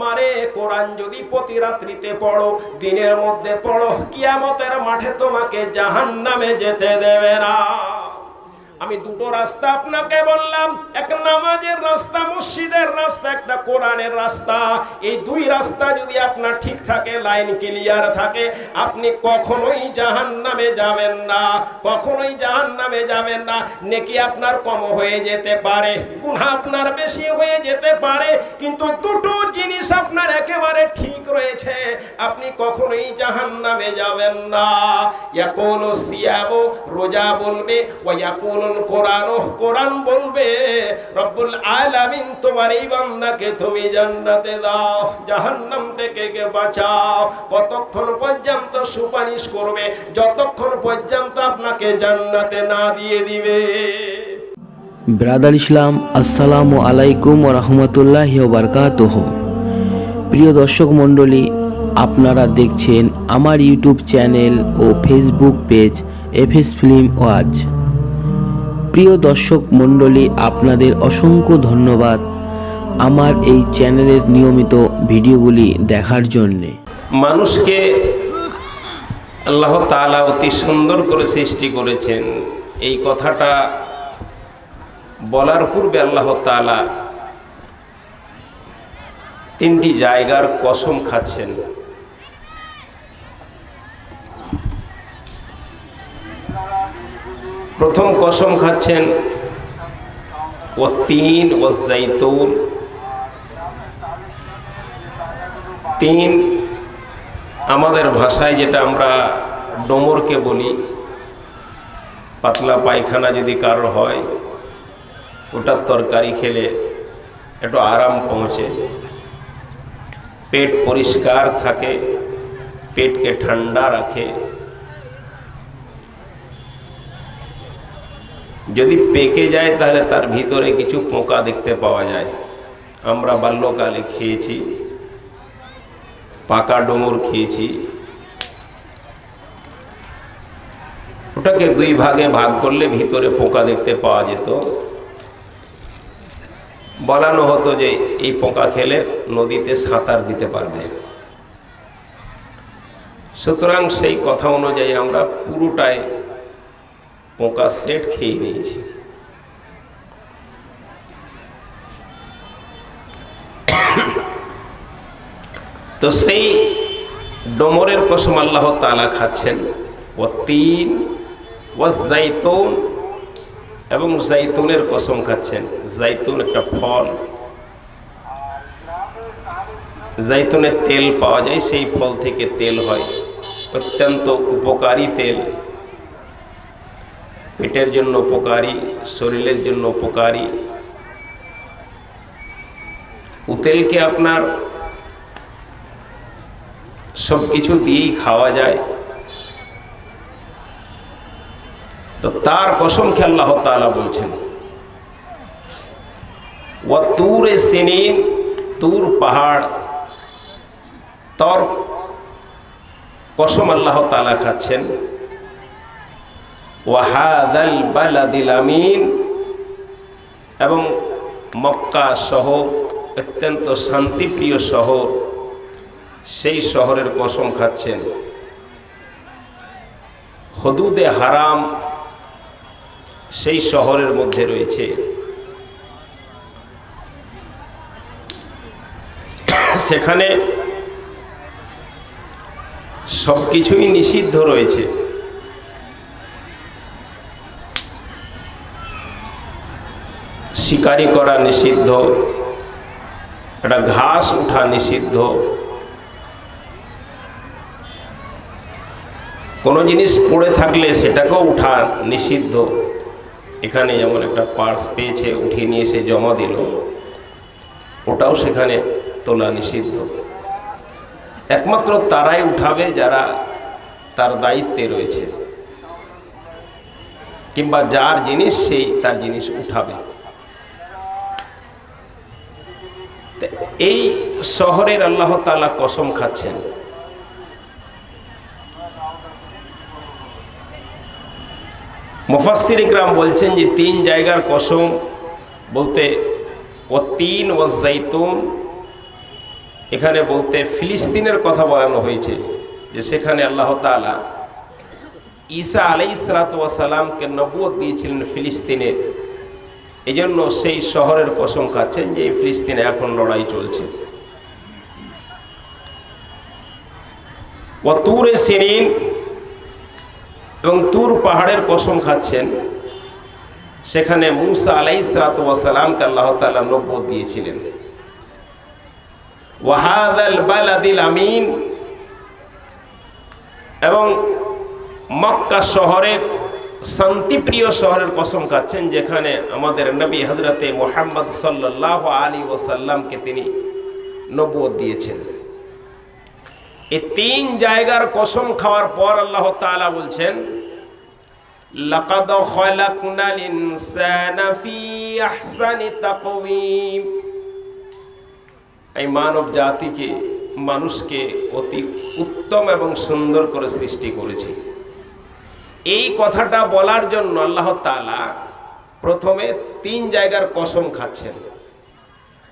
মারে কোরআন যদি প্রতি রাত্রিতে পড়ো, দিনের মধ্যে পড়ো, কিয়ামতের মাঠে তোমাকে জাহান্নামে যেতে দেবে না। আমি দুটো রাস্তা আপনাকে বললাম, এক নামাজের রাস্তা, মসজিদের রাস্তা, একটা কোরআনের রাস্তা। এই দুই রাস্তা যদি আপনার ঠিক থাকে, লাইন ক্লিয়ার থাকে, আপনি কখনোই জাহান্নামে যাবেন না, কখনোই জাহান্নামে যাবেন না। নেকি আপনার কম হয়ে যেতে পারে, গুনাহ আপনার বেশি হয়ে যেতে পারে, কিন্তু দুটো জিনিস আপনার একেবারে ঠিক রয়েছে, আপনি কখনোই জাহান্নামে যাবেন না। ইয়াকুলু সিয়ামু, রোজা বলবে, ওয়া ইয়াকুলু কোরআন, কোরআন বলবে, রব্বুল আলামিন তোমার এই বান্দাকে তুমি জান্নাতে দাও, জাহান্নাম থেকে বাঁচাও। কতক্ষণ পর্যন্ত সুপারিশ করবে? যতক্ষণ পর্যন্ত আপনাকে জান্নাতে না দিয়ে দিবে। ব্রাদার ইসলাম, আসসালামু আলাইকুম ওয়া রাহমাতুল্লাহি ওয়া বারাকাতুহু। প্রিয় দর্শক মণ্ডলী, আপনারা দেখছেন আমার ইউটিউব চ্যানেল ও ফেসবুক পেজ এফএস ফিল্ম ওয়াজ। প্রিয় দর্শক মণ্ডলী, আপনাদের অসংখ্য ধন্যবাদ আমার এই চ্যানেলের নিয়মিত ভিডিওগুলি দেখার জন্যে। মানুষকে আল্লাহ তাআলা অতি সুন্দর করে সৃষ্টি করেছেন। এই কথাটা বলার পূর্বে আল্লাহ তাআলা তিনটি জায়গার কসম খাচ্ছেন। প্রথম কসম খাচ্ছেন ওয়াত্তিন ওয়াজ্জাইতুন। তিন আমাদের ভাষায় যেটা আমরা ডোমরকে বলি, পাতলা পায়খানা যদি কারোর হয়, ওটার তরকারি খেলে একটু আরাম পৌঁছে, পেট পরিষ্কার থাকে, পেটকে ঠান্ডা রাখে। যদি পেকে যায় তাহলে তার ভিতরে কিছু পোকা দেখতে পাওয়া যায়। আমরা বাল্যকালে খেয়েছি, পাকা ডোমর খেয়েছি। ওটাকে দুই ভাগে ভাগ করলে ভিতরে পোকা দেখতে পাওয়া যেত। বলানো হতো যে এই পোকা খেলে নদীতে সাঁতার দিতে পারবে। সুতরাং সেই কথা অনুযায়ী আমরা পুরোটাই পোকা সেট খেয়ে নিয়েছি। তো সেই ডোমরের কসম আল্লাহ তাআলা খাচ্ছেন। ওয়াত্তিন ওয়াজ্জাইতুন, এবং জাইতুনের কসম খাচ্ছেন। জাইতুন একটা ফল, জাইতুনের তেল পাওয়া যায়, সেই ফল থেকে তেল হয়, অত্যন্ত উপকারী তেল, পেটের জন্য উপকারী, শরীরের জন্য উপকারী। উতেলকে আপনার সব কিছু দিয়েই খাওয়া যায়। তো তার কসম খেয়ে আল্লাহ তাআলা বলছেন ওয়া তুরে সিনিন, তুর পাহাড়, তোর কসম আল্লাহ তাআলা খাচ্ছেন। ওয়া হাযাল বালাদিল আমিন, এবং মক্কা শহর, অত্যন্ত শান্তিপ্রিয় শহর, সেই শহরের কসম খাচ্ছেন। হুদুদে হারাম সেই শহরের মধ্যে রয়েছে। সেখানে সবকিছুই নিষিদ্ধ রয়েছে। শিকারি করা নিষিদ্ধ, একটা ঘাস উঠা নিষিদ্ধ, কোনো জিনিস পড়ে থাকলে সেটাকেও উঠা নিষিদ্ধ। এখানে যেমন একটা পার্স পেয়েছে, উঠিয়ে নিয়ে এসে জমা দিল, ওটাও সেখানে তোলা নিষিদ্ধ। একমাত্র তারাই উঠাবে যারা তার দায়িত্বে রয়েছে, কিংবা যার জিনিস সেই তার জিনিস উঠাবে। এই শহরের আল্লাহ তাআলা কসম খাচ্ছেন। মুফাসসির ইকরাম বলছেন যে তিন জায়গার কসম বলতে ওয়াত্তিন ওয়াজ্জাইতুন এখানে বলতে ফিলিস্তিনের কথা বলানো হয়েছে, যে সেখানে আল্লাহ তাআলা ঈসা আলাইহিসসালাতু ওয়াস সালামকে নবুয়ত দিয়েছিলেন ফিলিস্তিনে। এই জন্য সেই শহরের কসম খাচ্ছেন যে এই ফিলিস্তিনে এখন লড়াই চলছে। ওয়া তুরে সিনিন, এবং তুর পাহাড়ের কসম খাচ্ছেন, সেখানে মূসা আলাইহিসসালাতু ওয়াস সালামকে আল্লাহ তাআলা নবুয়ত দিয়েছিলেন। ওয়া হাযাল বালাদিল আমিন, এবং মক্কা শহরের শান্তিপ্রিয় শহরের কসম খাচ্ছেন, যেখানে আমাদের নবী হযরতে মুহাম্মদ সাল্লাল্লাহু আলাইহি ওয়াসাল্লামকে তিনি নবুয়ত দিয়েছেন। এই তিন জায়গার কসম খাওয়ার পর আল্লাহ তাআলা বলছেন, লাকাদ খালাকনাল ইনসানা ফি আহসানি তাকওয়িম, এই মানব জাতিকে, মানুষকে অতি উত্তম এবং সুন্দর করে সৃষ্টি করেছি। এই কথাটা বলার জন্য আল্লাহ তাআলা প্রথমে তিন জায়গার কসম খাচ্ছেন।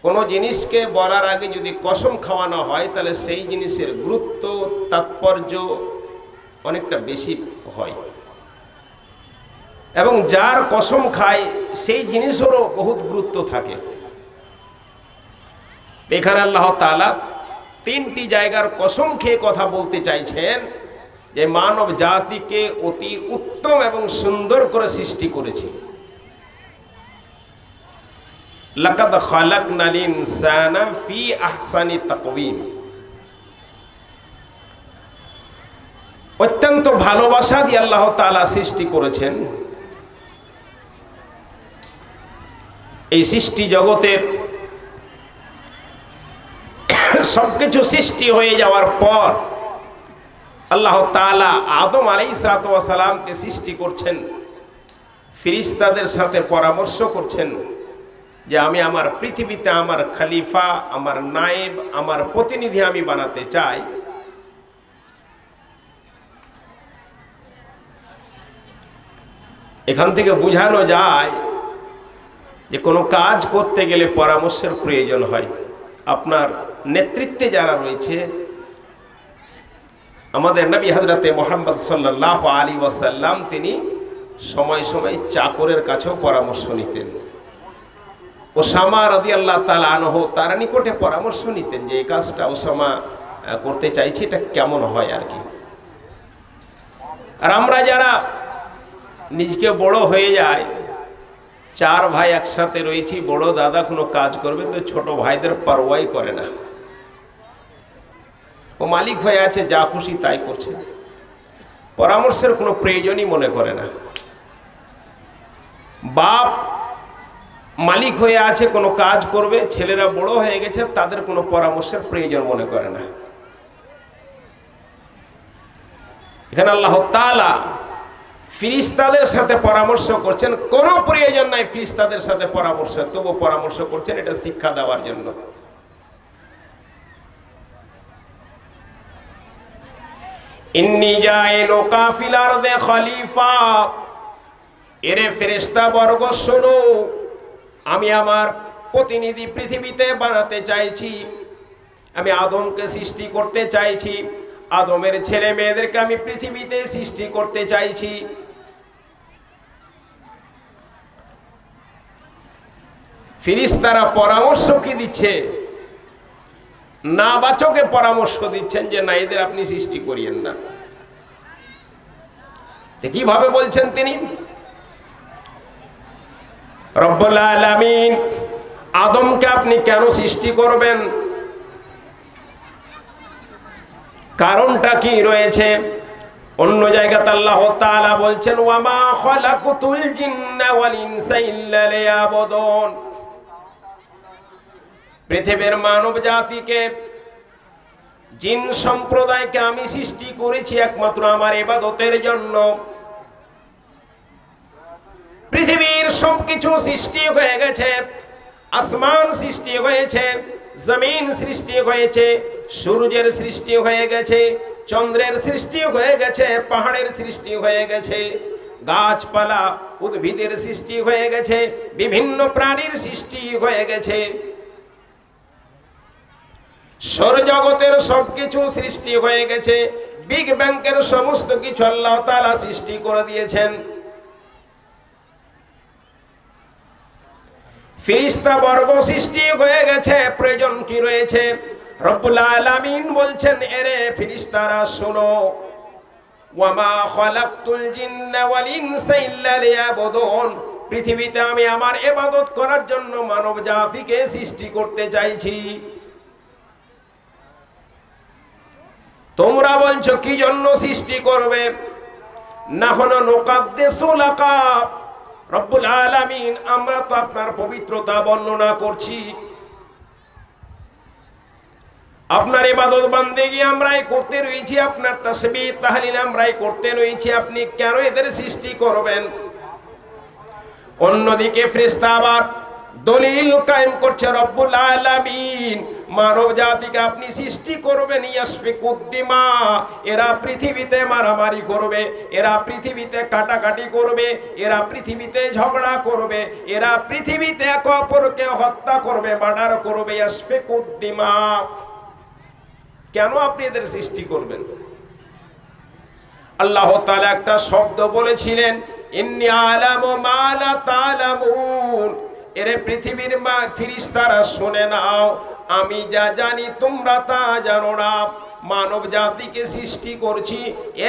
কোনো জিনিসকে বলার আগে যদি কসম খাওয়ানো হয়, তাহলে সেই জিনিসের গুরুত্ব, তাৎপর্য অনেকটা বেশি হয়, এবং যার কসম খায় সেই জিনিসেরও বহুত গুরুত্ব থাকে। এখানে আল্লাহ তাআলা তিনটি জায়গার কসম খেয়ে কথা বলতে চাইছেন যে মানব জাতিকে অতি উত্তম এবং সুন্দর করে সৃষ্টি করেছি। লাকাদ খালাকনাল ইনসানা ফি আহসানি তাকওয়িম, অত্যন্ত ভালোবাসা দিয়ে আল্লাহ তাআলা সৃষ্টি করেছেন। এই সৃষ্টি জগতের সবকিছু সৃষ্টি হয়ে যাওয়ার পর আল্লাহ তাআলা আদম আলাইহিসসালাতু ওয়াস সালামকে সৃষ্টি করছেন, ফেরেশতাদের সাথে পরামর্শ করছেন যে আমি আমার পৃথিবীতে আমার খলিফা, আমার নায়েব, আমার প্রতিনিধি আমি বানাতে চাই। এখান থেকে বোঝানো যায় যে কোনো কাজ করতে গেলে পরামর্শের প্রয়োজন হয়। আপনার নেতৃত্বে যারা রয়েছে, আমাদের নবী হযরতে মুহাম্মদ সাল্লাল্লাহু আলাইহি ওয়াসাল্লাম তিনি সময় সময় চাকরের কাছেও পরামর্শ নিতেন। ওসামা রাদিয়াল্লাহু তাআলা আনহু তার নিকটে পরামর্শ নিতেন যে এই কাজটা ওসামা করতে চাইছি, এটা কেমন হয় আর কি। আর আমরা যারা নিজকে বড় হয়ে যায়, চার ভাই একসাথে রয়েছি, বড় দাদা কোনো কাজ করবে তো ছোট ভাইদের পরোয়াই করে না, ও মালিক হয়ে আছে, যা খুশি তাই করছে, পরামর্শের কোনো প্রয়োজনই মনে করে না। বাপ মালিক হয়ে আছে, কোনো কাজ করবে, ছেলেরা বড় হয়ে গেছে, তাদের কোনো পরামর্শের প্রয়োজন মনে করে না। এখানে আল্লাহ তাআলা ফেরেশতাদের সাথে পরামর্শ করছেন, কোনো প্রয়োজন নাই ফেরেশতাদের সাথে পরামর্শ, তবু পরামর্শ করছেন এটা শিক্ষা দেওয়ার জন্য। ইন্নী জাইলুকা ফিল আরদি খলিফা, এরে ফেরেশতা বর্গ শোনো, আমি আমার প্রতিনিধি পৃথিবীতে বানাতে চাইছি। আমি আদমকে সৃষ্টি করতে চাইছি, আদমের ছেলে মেয়েদেরকে আমি পৃথিবীতে সৃষ্টি করতে চাইছি। ফেরেশতারা পরামর্শ কি দিচ্ছে? না বাচকে পরামর্শ দিচ্ছেন যে না, এদের আপনি সৃষ্টি করিয়েন না। কিভাবে বলছেন তিনি? রব্বুল আলামিন আদমকে আপনি কেন সৃষ্টি করবেন, কারণটা কি রয়েছে? অন্য জায়গাতে আল্লাহ তাআলা বলছেন, ওয়া মা খালাকুতুল জিন্না ওয়াল ইনসা ইল্লা লিয়াবুদুন, পৃথিবীর মানব জাতিকে, জিন সম্প্রদায়কে আমি সৃষ্টি করেছি একমাত্র আমার ইবাদতের জন্য। পৃথিবীর সবকিছু সৃষ্টি হয়ে গেছে, আসমান সৃষ্টি হয়েছে, জমিন সৃষ্টি হয়েছে, সূর্যের সৃষ্টি হয়ে গেছে, চন্দ্রের সৃষ্টি হয়ে গেছে, পাহাড়ের সৃষ্টি হয়ে গেছে, গাছপালা উদ্ভিদের সৃষ্টি হয়ে গেছে, বিভিন্ন প্রাণীর সৃষ্টি হয়ে গেছে। সৌরজগতের সবকিছু সৃষ্টি হয়ে গেছে, বিগ ব্যাংকের সমস্ত কিছু আল্লাহ তাআলা সৃষ্টি করে দিয়েছেন। ফেরেশতা বর্গ সৃষ্টি হয়ে গেছে, প্রয়োজন কি রয়েছে? রব্বুল আলামিন বলছেন, এরে ফেরেশতারা শোনো, ওয়ামা খালাকতুল জিন্না ওয়াল ইনসা ইল্লা লিয়াবুদুন, পৃথিবীতে আমি আমার ইবাদত করার জন্য মানব জাতিকে সৃষ্টি করতে চাইছি। তোমরা বলছো কি জন্য সৃষ্টি করবে? নাহনু নুকাদ্দিসু লাকা, রব্বুল আলামিন আমরা তো আপনার পবিত্রতা বর্ণনা করছি, আপনার ইবাদত বান্দেগী আমরাই করতে রয়েছি, আপনার তাসবিহ তাহলিল আমরাই করতে রয়েছি, আপনি কেন এদের সৃষ্টি করবেন? অন্যদিকে ফেরেশতা আবার দলিল কায়েম করছে, রব্বুল আলামিন মানব জাতিকে আপনি সৃষ্টি করবেন, ইয়াসফিকুদ্দিমা, এরা পৃথিবীতে মারামারি করবে, এরা পৃথিবীতে কাটাকাটি করবে, এরা পৃথিবীতে ঝগড়া করবে, এরা পৃথিবীতে একে অপরকে হত্যা করবে, মার্ডার করবে, ইয়াসফিকুদ্দিমা। কেন আপনি এদের সৃষ্টি করবেন? আল্লাহ তাআলা একটা শব্দ বলেছিলেন, ইন্নী আলামু মা লা তা'লামুন, এরে পৃথিবীর ফেরেশতারা শুনে নাও, আমি যা জানি তোমরা তা জানো না। মানব জাতিকে সৃষ্টি করছি,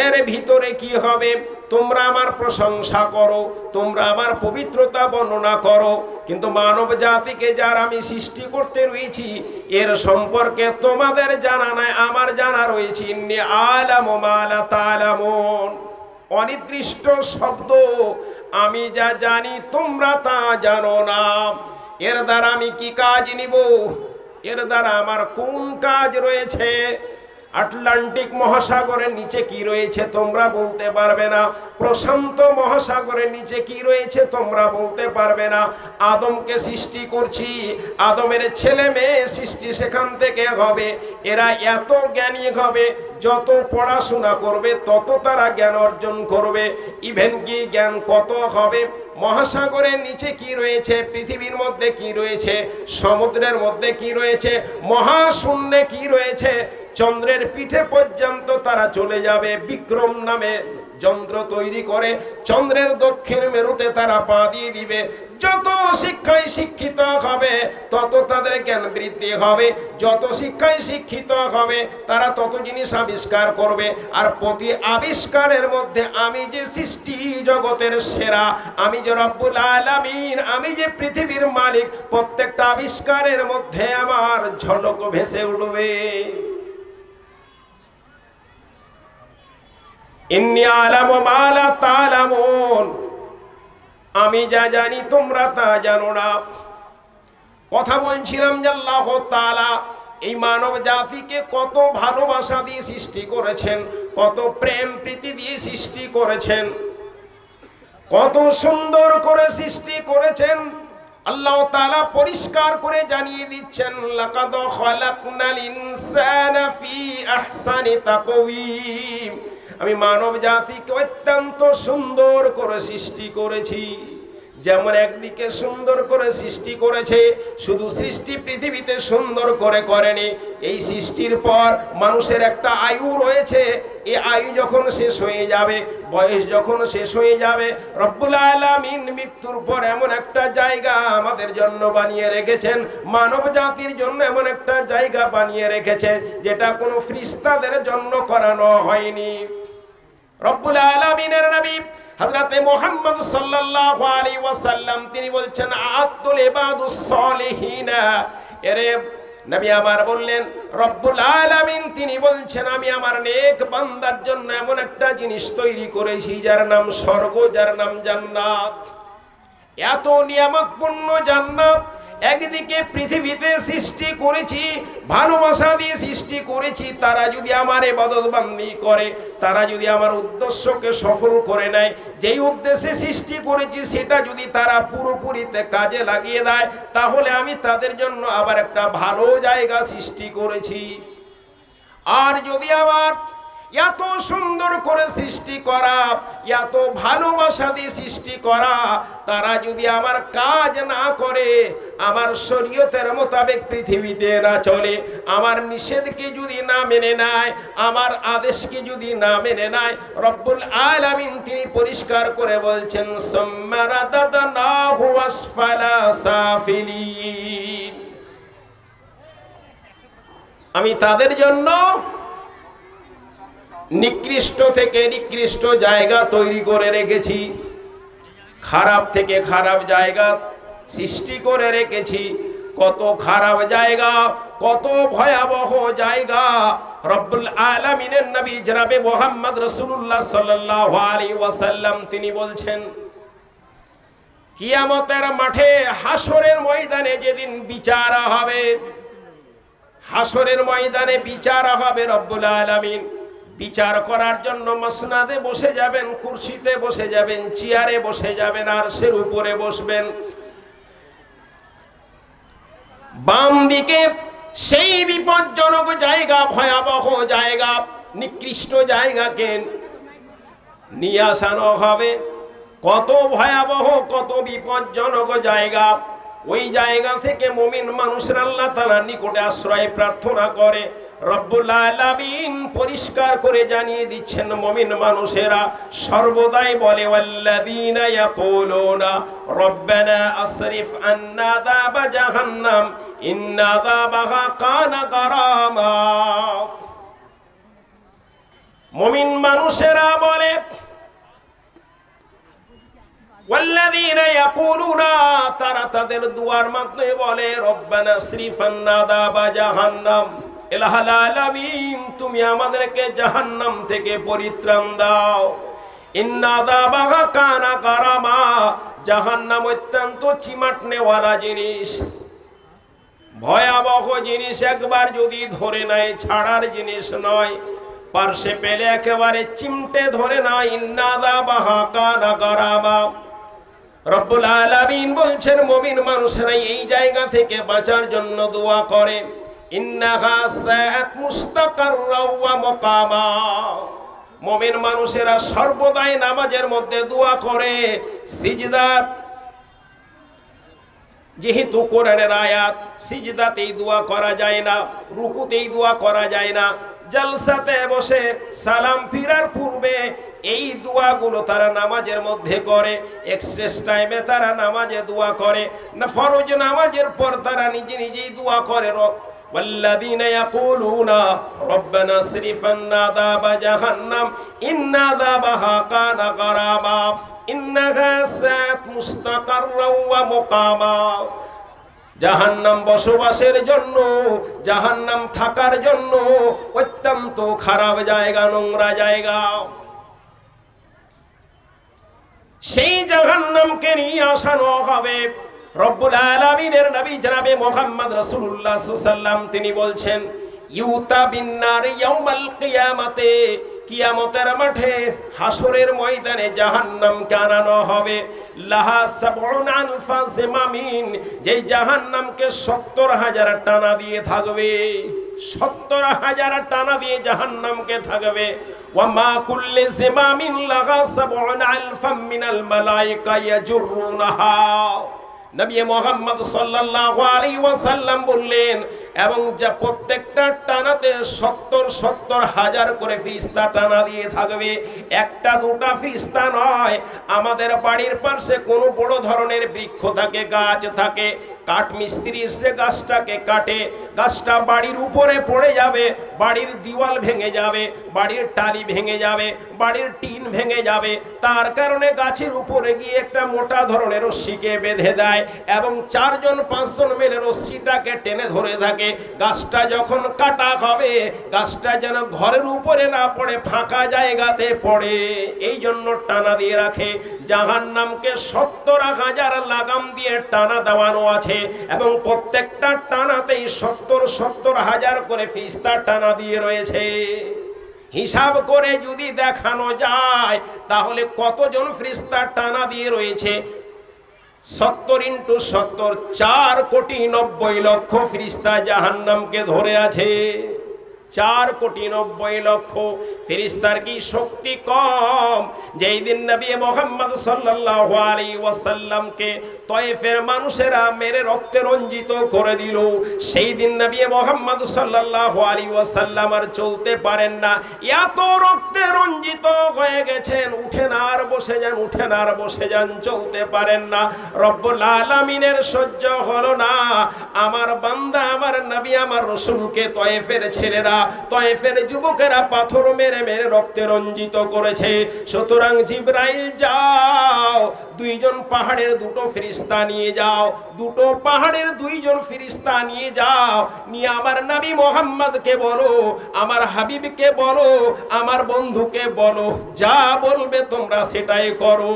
এর ভিতরে কি হবে? তোমরা আমার প্রশংসা করো, তোমরা আমার পবিত্রতা বর্ণনা করো, কিন্তু মানব জাতিকে যারা আমি সৃষ্টি করতে রয়েছি এর সম্পর্কে তোমাদের জানা নাই, আমার জানা রয়েছে। ইন্নী আলামু মা লা তা'লামুন, অনির্দিষ্ট শব্দ, আমি যা জানি তোমরা তা জানো না। এর দ্বারা আমি কি কাজ নিব? এর দ্বারা আমার কোন কাজ রয়েছে? আটলান্টিক মহাসাগরের নিচে কি রয়েছে তোমরা বলতে পারবে না, প্রশান্ত মহাসাগরের নিচে কি রয়েছে তোমরা বলতে পারবে না। আদমকে সৃষ্টি করছি, আদমের ছেলে মেয়ে সৃষ্টি সেখান থেকে হবে, এরা এত জ্ঞানী হবে, যত পড়াশোনা করবে তত তারা জ্ঞান অর্জন করবে। ইভেন কি জ্ঞান কত হবে? মহাসাগরের নিচে কি রয়েছে, পৃথিবীর মধ্যে কি রয়েছে, সমুদ্রের মধ্যে কি রয়েছে, মহাশূন্যে কি রয়েছে, চন্দ্রের পিঠে পর্যন্ত তারা চলে যাবে। বিক্রম নামে যন্ত্র তৈরি করে চন্দ্রের দক্ষিণ মেরুতে তারা পা দিয়ে দিবে। যত শিক্ষায় শিক্ষিত হবে তত তাদের জ্ঞান বৃদ্ধি হবে, যত শিক্ষায় শিক্ষিত হবে তারা তত জিনিস আবিষ্কার করবে। আর প্রতি আবিষ্কারের মধ্যে আমি যে সৃষ্টি জগতের সেরা, আমি যে রব্বুল আলামিন, আমি যে পৃথিবীর মালিক, প্রত্যেকটা আবিষ্কারের মধ্যে আমার ঝলক ভেসে উঠবে। ইন্নী আলামু মা লা তা'লামুন, আমি যা জানি তোমরা তা জানো না। কথা বলছিলাম যে আল্লাহ তাআলা এই মানব জাতিকে কত ভালোবাসা দিয়ে সৃষ্টি করেছেন, কত প্রেম প্রীতি দিয়ে সৃষ্টি করেছেন, কত সুন্দর করে সৃষ্টি করেছেন। আল্লাহ তাআলা পরিষ্কার করে জানিয়ে দিচ্ছেন, লাকাদ খালাকনাল ইনসানা ফি আহসানি তাকওয়িম, আমি মানব জাতিকে অত্যন্ত সুন্দর করে সৃষ্টি করেছি। যেমন একদিকে সুন্দর করে সৃষ্টি করেছে, শুধু সৃষ্টি পৃথিবীতে সুন্দর করে করেনি, এই সৃষ্টির পর মানুষের একটা আয়ু রয়েছে, এই আয়ু যখন শেষ হয়ে যাবে, বয়স যখন শেষ হয়ে যাবে, রব্বুল আলামিন মৃত্যুর পর এমন একটা জায়গা আমাদের জন্য বানিয়ে রেখেছেন, মানব জাতির জন্য এমন একটা জায়গা বানিয়ে রেখেছে যেটা কোনো ফেরেশতাদের জন্য করানো হয়নি। রব্বুল আলামিনের নবী হযরতে মুহাম্মদ সাল্লাল্লাহু আলাইহি ওয়াসাল্লাম তিনি বলছেন, আ'আদুল ইবাদুস সালিহিনা, এরে নবী আমার বললেন, রব্বুল আলামিন তিনি বলছেন, আমি আমার নেক বান্দার জন্য এমন একটা জিনিস তৈরি করেছি যার নাম স্বর্গ, যার নাম জান্নাত। এত নিয়ামতপূর্ণ জান্নাত, একদিকে পৃথিবীতে সৃষ্টি করেছি, ভালোবাসা দিয়ে সৃষ্টি করেছি, তারা যদি আমার ইবাদত বান্দি করে, তারা যদি আমার উদ্দেশ্যকে সফল করে নেয়, যেই উদ্দেশ্যে সৃষ্টি করেছি সেটা যদি তারা পুরোপুরিতে কাজে লাগিয়ে দেয়, তাহলে আমি তাদের জন্য আবার একটা ভালো জায়গা সৃষ্টি করেছি। আর যদি আমার এত সুন্দর করে সৃষ্টি করা, এত ভালোবাসা দিয়ে সৃষ্টি করা, তারা যদি আমার কাজ না করে, আমার শরীয়তের মোতাবেক পৃথিবীতে না চলে, আমার নিষেধকে যদি না মেনে নেয়, আমার আদেশকে যদি না মেনে নেয়, রব্বুল আলামিন তিনি পরিষ্কার করে বলছেন সুম্মা রাদাদনাহু আসফালা সাফিলিন। আমি তাদের জন্য নিকৃষ্ট থেকে নিকৃষ্ট জায়গা তৈরি করে রেখেছি, খারাপ থেকে খারাপ জায়গা সৃষ্টি করে রেখেছি। কত খারাপ জায়গা, কত ভয়াবহ জায়গা। রব্বুল আলামিনের নবী জনাবে মুহাম্মদ রাসূলুল্লাহ সাল্লাল্লাহু আলাইহি ওয়াসাল্লাম তিনি বলছেন, কিয়ামতের মাঠে হাসরের ময়দানে যেদিন বিচার হবে, হাসরের ময়দানে বিচার হবে, রব্বুল আলামিন বিচার করার জন্য মাসনাদে বসে যাবেন, কুরসিতে বসে যাবেন, চেয়ারে বসে যাবেন, আরশের উপরে বসবেন। বাম দিকে সেই বিপজ্জনক জায়গা, ভয়াবহ জায়গা, নিকৃষ্ট জায়গাকে নিয়ে আসানো হবে। কত ভয়াবহ, কত বিপজ্জনক জায়গা। ওই জায়গা থেকে মুমিন মানুষরা আল্লাহ তাআলার নিকটে আশ্রয় প্রার্থনা করে। রব্বুল আলামিন পরিষ্কার করে জানিয়ে দিচ্ছেন, মুমিন মানুষেরা সর্বদাই বলে ওয়াল্লাযীনা ইয়াকুলুনা রব্বানা আসরিফ আন্না আযাবা জাহান্নাম ইন্না আযাবাহা কানা গারামা। মুমিন মানুষেরা বলে, ওয়াল্লাযীনা ইয়াকুলুনা, তারা তাদের দুয়ার মাধ্যমে বলে, রব্বানা আসরিফ আন্না আযাবা জাহান্নাম, ইলাহুল আলামিন তুমি আমাদেরকে জাহান্নাম থেকে পরিত্রাণ দাও। ইন্না আযাবাহা কানা গারামা, জাহান্নাম অত্যন্ত চিমাটনেওয়ালা জিনিস, ভয়াবহ জিনিস। একবার যদি ধরে নেয় ছাড়ার জিনিস নয়, পার্শ্বে পেলে একেবারে চিমটে ধরে নেয়। ইন্না আযাবাহা কানা গারামা। রব্বুল আলামিন বলছেন, মুমিন মানুষেরা এই জায়গা থেকে বাঁচার জন্য দোয়া করে। ইন্নাহা সাআত মুস্তাকাররা ওয়া মুকামা। মুমিন মানুষেরা সর্বদাই নামাজের মধ্যে দোয়া করে। সিজদাত, যেহেতু কোরআনের আয়াত, সিজদাতেই দোয়া করা যায় না, রুকুতেই দোয়া করা যায় না, জালসাতে বসে সালাম ফিরার পূর্বে এই দোয়াগুলো তারা নামাজের মধ্যে করে। এক্সট্রেস টাইমে তারা নামাজে দোয়া করে না, ফরজ নামাজের পর তারা নিজে নিজেই দোয়া করে। والذين يقولون ربنا اصرف عنا عذاب جهنم إن عذابها كان غراما إنها ساءت مستقرا ومقاما। জাহান্নাম বসবাসের জন্য, জাহান্নাম থাকার জন্য অত্যন্ত খারাপ জায়গা, নোংরা জায়গা। সেই জাহান্নামকে নিয়ে আসানো হবে। রব্বুল আলামিনের নবী জনাবে মুহাম্মদ রাসূলুল্লাহ সাল্লাল্লাহু আলাইহি ওয়াসাল্লাম তিনি বলছেন, ইউতা বিন্নার ইয়াউমাল কিয়ামাতে, কিয়ামতের মাঠে হাসরের ময়দানে জাহান্নামকে আনানো হবে। লাহা সাবউন আলফা জিমামিন, যেই জাহান্নামকে ৭০,০০০ টানা দিয়ে থাকবে, ৭০,০০০ টানা দিয়ে জাহান্নামকে থাকবে। ওয়া মা কুল্লি জিমামিন লাহা সাবউন আলফা মিনাল মালায়েকা ইয়াজুরুনাহা। নবী মুহাম্মদ সাল্লাল্লাহু আলাইহি ওয়াসাল্লাম বললেন, এবং যা প্রত্যেকটা টানাতে ৭০,০০০ করে ফেরেশতা টানা দিয়ে থাকবে। একটা দুটা ফেরেশতা নয়। আমাদের বাড়ির পাশে কোনো বড় ধরনের বৃক্ষ থাকে, গাছ থাকে, কাঠ মিস্ত্রি এসে গাছটাকে কাটে, গাছটা বাড়ির উপরে পড়ে যাবে, বাড়ির দেওয়াল ভেঙে যাবে, বাড়ির টালি ভেঙে যাবে, বাড়ির টিন ভেঙে যাবে। তার কারণে গাছের উপরে গিয়ে একটা মোটা ধরনের রশ্মিকে বেঁধে দেয় এবং ৪-৫জন মিলে রশ্মিটাকে টেনে ধরে থাকে। গাছটা যখন কাটা হবে, গাছটা যেন ঘরের উপরে না পড়ে, ফাঁকা জায়গাতে পড়ে, এই জন্য টানা দিয়ে রাখে। জাহান্নামকে ৭০,০০০ লাগাম দিয়ে টানা দেওয়ানো আছে এবং প্রত্যেকটা টানাতেই ৭০,০০০ করে ফেরেশতা টানা দিয়ে রয়েছে। হিসাব করে যদি দেখানো যায় তাহলে কতজন ফেরেশতা টানা দিয়ে রয়েছে? ৭০ × ৭০, ৪,৯০,০০,০০০ ফেরেশতা জাহান্নামকে ধরে আছে। 4,90,00,000 ফেরেশতার কি শক্তি কম? যেই দিন নবী মুহাম্মদ সাল্লাল্লাহু আলাইহি ওয়াসাল্লামকে তয়েফের মানুষেরা মেরে রক্তে রঞ্জিত করে দিল, সেই দিন নবী মুহাম্মদ সাল্লাল্লাহু আলাইহি ওয়াসাল্লাম আর চলতে পারেন না, এত রক্তে রঞ্জিত হয়ে গেছেন, উঠেন আর বসে যান, উঠেন আর বসে যান, চলতে পারেন না। রব্বুল আলামিনের সহ্য হলো না, আমার বান্দা, আমার নবী, আমার রাসূলকে তয়েফের ছেলেরা, তয়েফের যুবকেরা পাথর মেরে মেরে রক্তে রঞ্জিত করেছে। সুতরাং জিবরাইল যাও, দুইজন পাহাড়ের দুটো ফেরেশতা নিয়ে যাও, দুটো পাহাড়ের দুইজন ফেরেশতা নিয়ে যাও, নিয়ে আমার নবী মুহাম্মদকে বলো, আমার হাবিবকে বলো, আমার বন্ধুকে বলো, যা বলবে তোমরা সেটাই করো।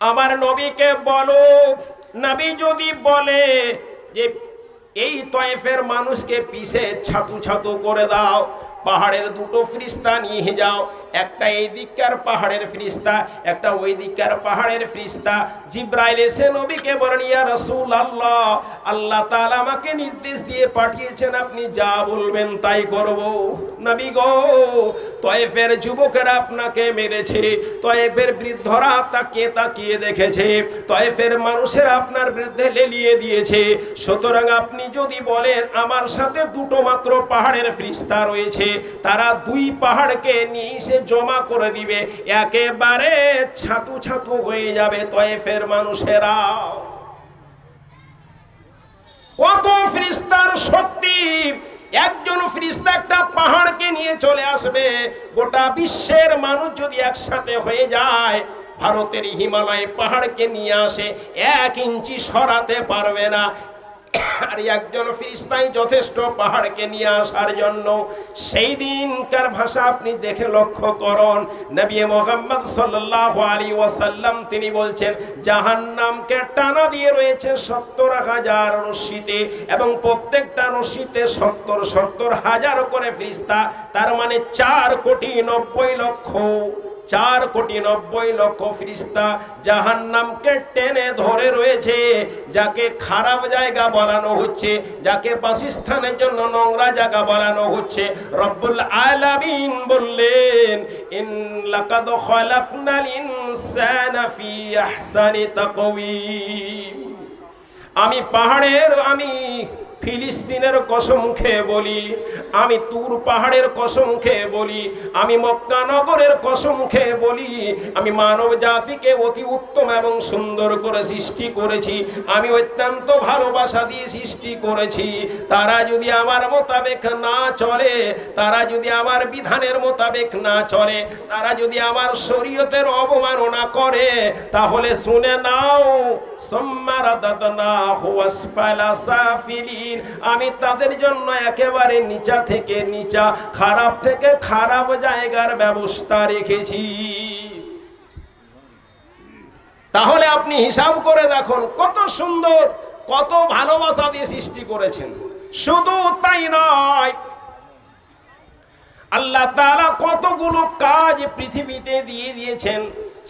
আমার নবীকে বলো, নবী যদি বলে যে এই তয়েফের মানুষকে পিছে ছাতু ছাতু করে দাও, পাহাড়ের দুটো ফেরেশতা নিয়ে যাও, একটা এই দিককার পাহাড়ের ফেরেশতা, একটা ওই দিককার পাহাড়ের ফেরেশতা। জিবরাইল এসে নবীকে বলেন, ইয়া রাসূলুল্লাহ, আল্লাহ তাআলা আমাকে নির্দেশ দিয়ে পাঠিয়েছেন, আপনি যা বলবেন তাই করব। নবী গো, তয়েফের যুবকেরা আপনাকে মেরেছে, তয়েফের বৃদ্ধরা তাকিয়ে তাকিয়ে দেখেছে, তয়েফের মানুষেরা আপনার বিরুদ্ধে লেলিয়ে দিয়েছে। সুতরাং আপনি যদি বলেন আমার সাথে দুটো মাত্র পাহাড়ের ফেরেশতা রয়েছে, তারা দুই পাহাড়কে নিয়ে এসে জমা করে দিবে, একেবারে ছাতু ছাতু হয়ে যাবে তয়েফের মানুষেরা। কত ফেরেশতার শক্তি! একজন ফেরেশতা একটা পাহাড়কে নিয়ে চলে আসবে, গোটা বিশ্বের মানুষ যদি একসাথে হয়ে যায়, ভারতের হিমালয় পাহাড়কে নিয়ে আসে, 1 ইঞ্চি সরাতে পারবে না। আর একজন ফেরেশতাই যথেষ্ট পাহাড়কে নিয়ে আসার জন্য। সেই দিনকার ভাষা আপনি দেখে লক্ষ্য করুন, নবী মুহাম্মদ সাল্লাল্লাহু আলাইহি ওয়াসাল্লাম তিনি বলছেন, জাহান্নামকে টানা দিয়ে রয়েছে 70,000 রশ্মিতে, এবং প্রত্যেকটা রশ্মিতে 70,000 করে ফেরেশতা, তার মানে 4,90,00,000 4,90,00,000 ফেরেশতা জাহান্নামকে টেনে ধরে রয়েছে। যাকে খারাপ জায়গা বানানো হচ্ছে, যাকে বাসস্থানের জন্য নোংরা জায়গা বানানো হচ্ছে, রব্বুল আলামিন বললেন, ইন লাকাদ খালাকনাল ইনসানা ফি আহসানি তাকওয়িম। আমি পাহাড়ের, আমি ফিলিস্তিনের কসম খেয়ে বলি, আমি তুর পাহাড়ের কসম খেয়ে বলি, আমি মক্কা নগরের কসম খেয়ে বলি, আমি মানব জাতিকে অতি উত্তম এবং সুন্দর করে সৃষ্টি করেছি, আমি অত্যন্ত ভালোবাসা দিয়ে সৃষ্টি করেছি। তারা যদি আমার মোতাবেক না চলে, তারা যদি আমার বিধানের মোতাবেক না চলে, তারা যদি আমার শরীয়তের অবমাননা করে, তাহলে শুনে নাও, সুম্মা রাদাদনাহু আসফালা সাফিলিন, আমি তাদের জন্য একেবারে নিচা থেকে নিচা, খারাপ থেকে খারাপ জায়গার ব্যবস্থা রেখেছি। তাহলে আপনি হিসাব করে দেখুন, কত সুন্দর, কত ভালোবাসা দিয়ে সৃষ্টি করেছেন। শুধু তাই নয়, আল্লাহ তাআলা কতগুলো কাজ পৃথিবীতে দিয়ে দিয়েছেন,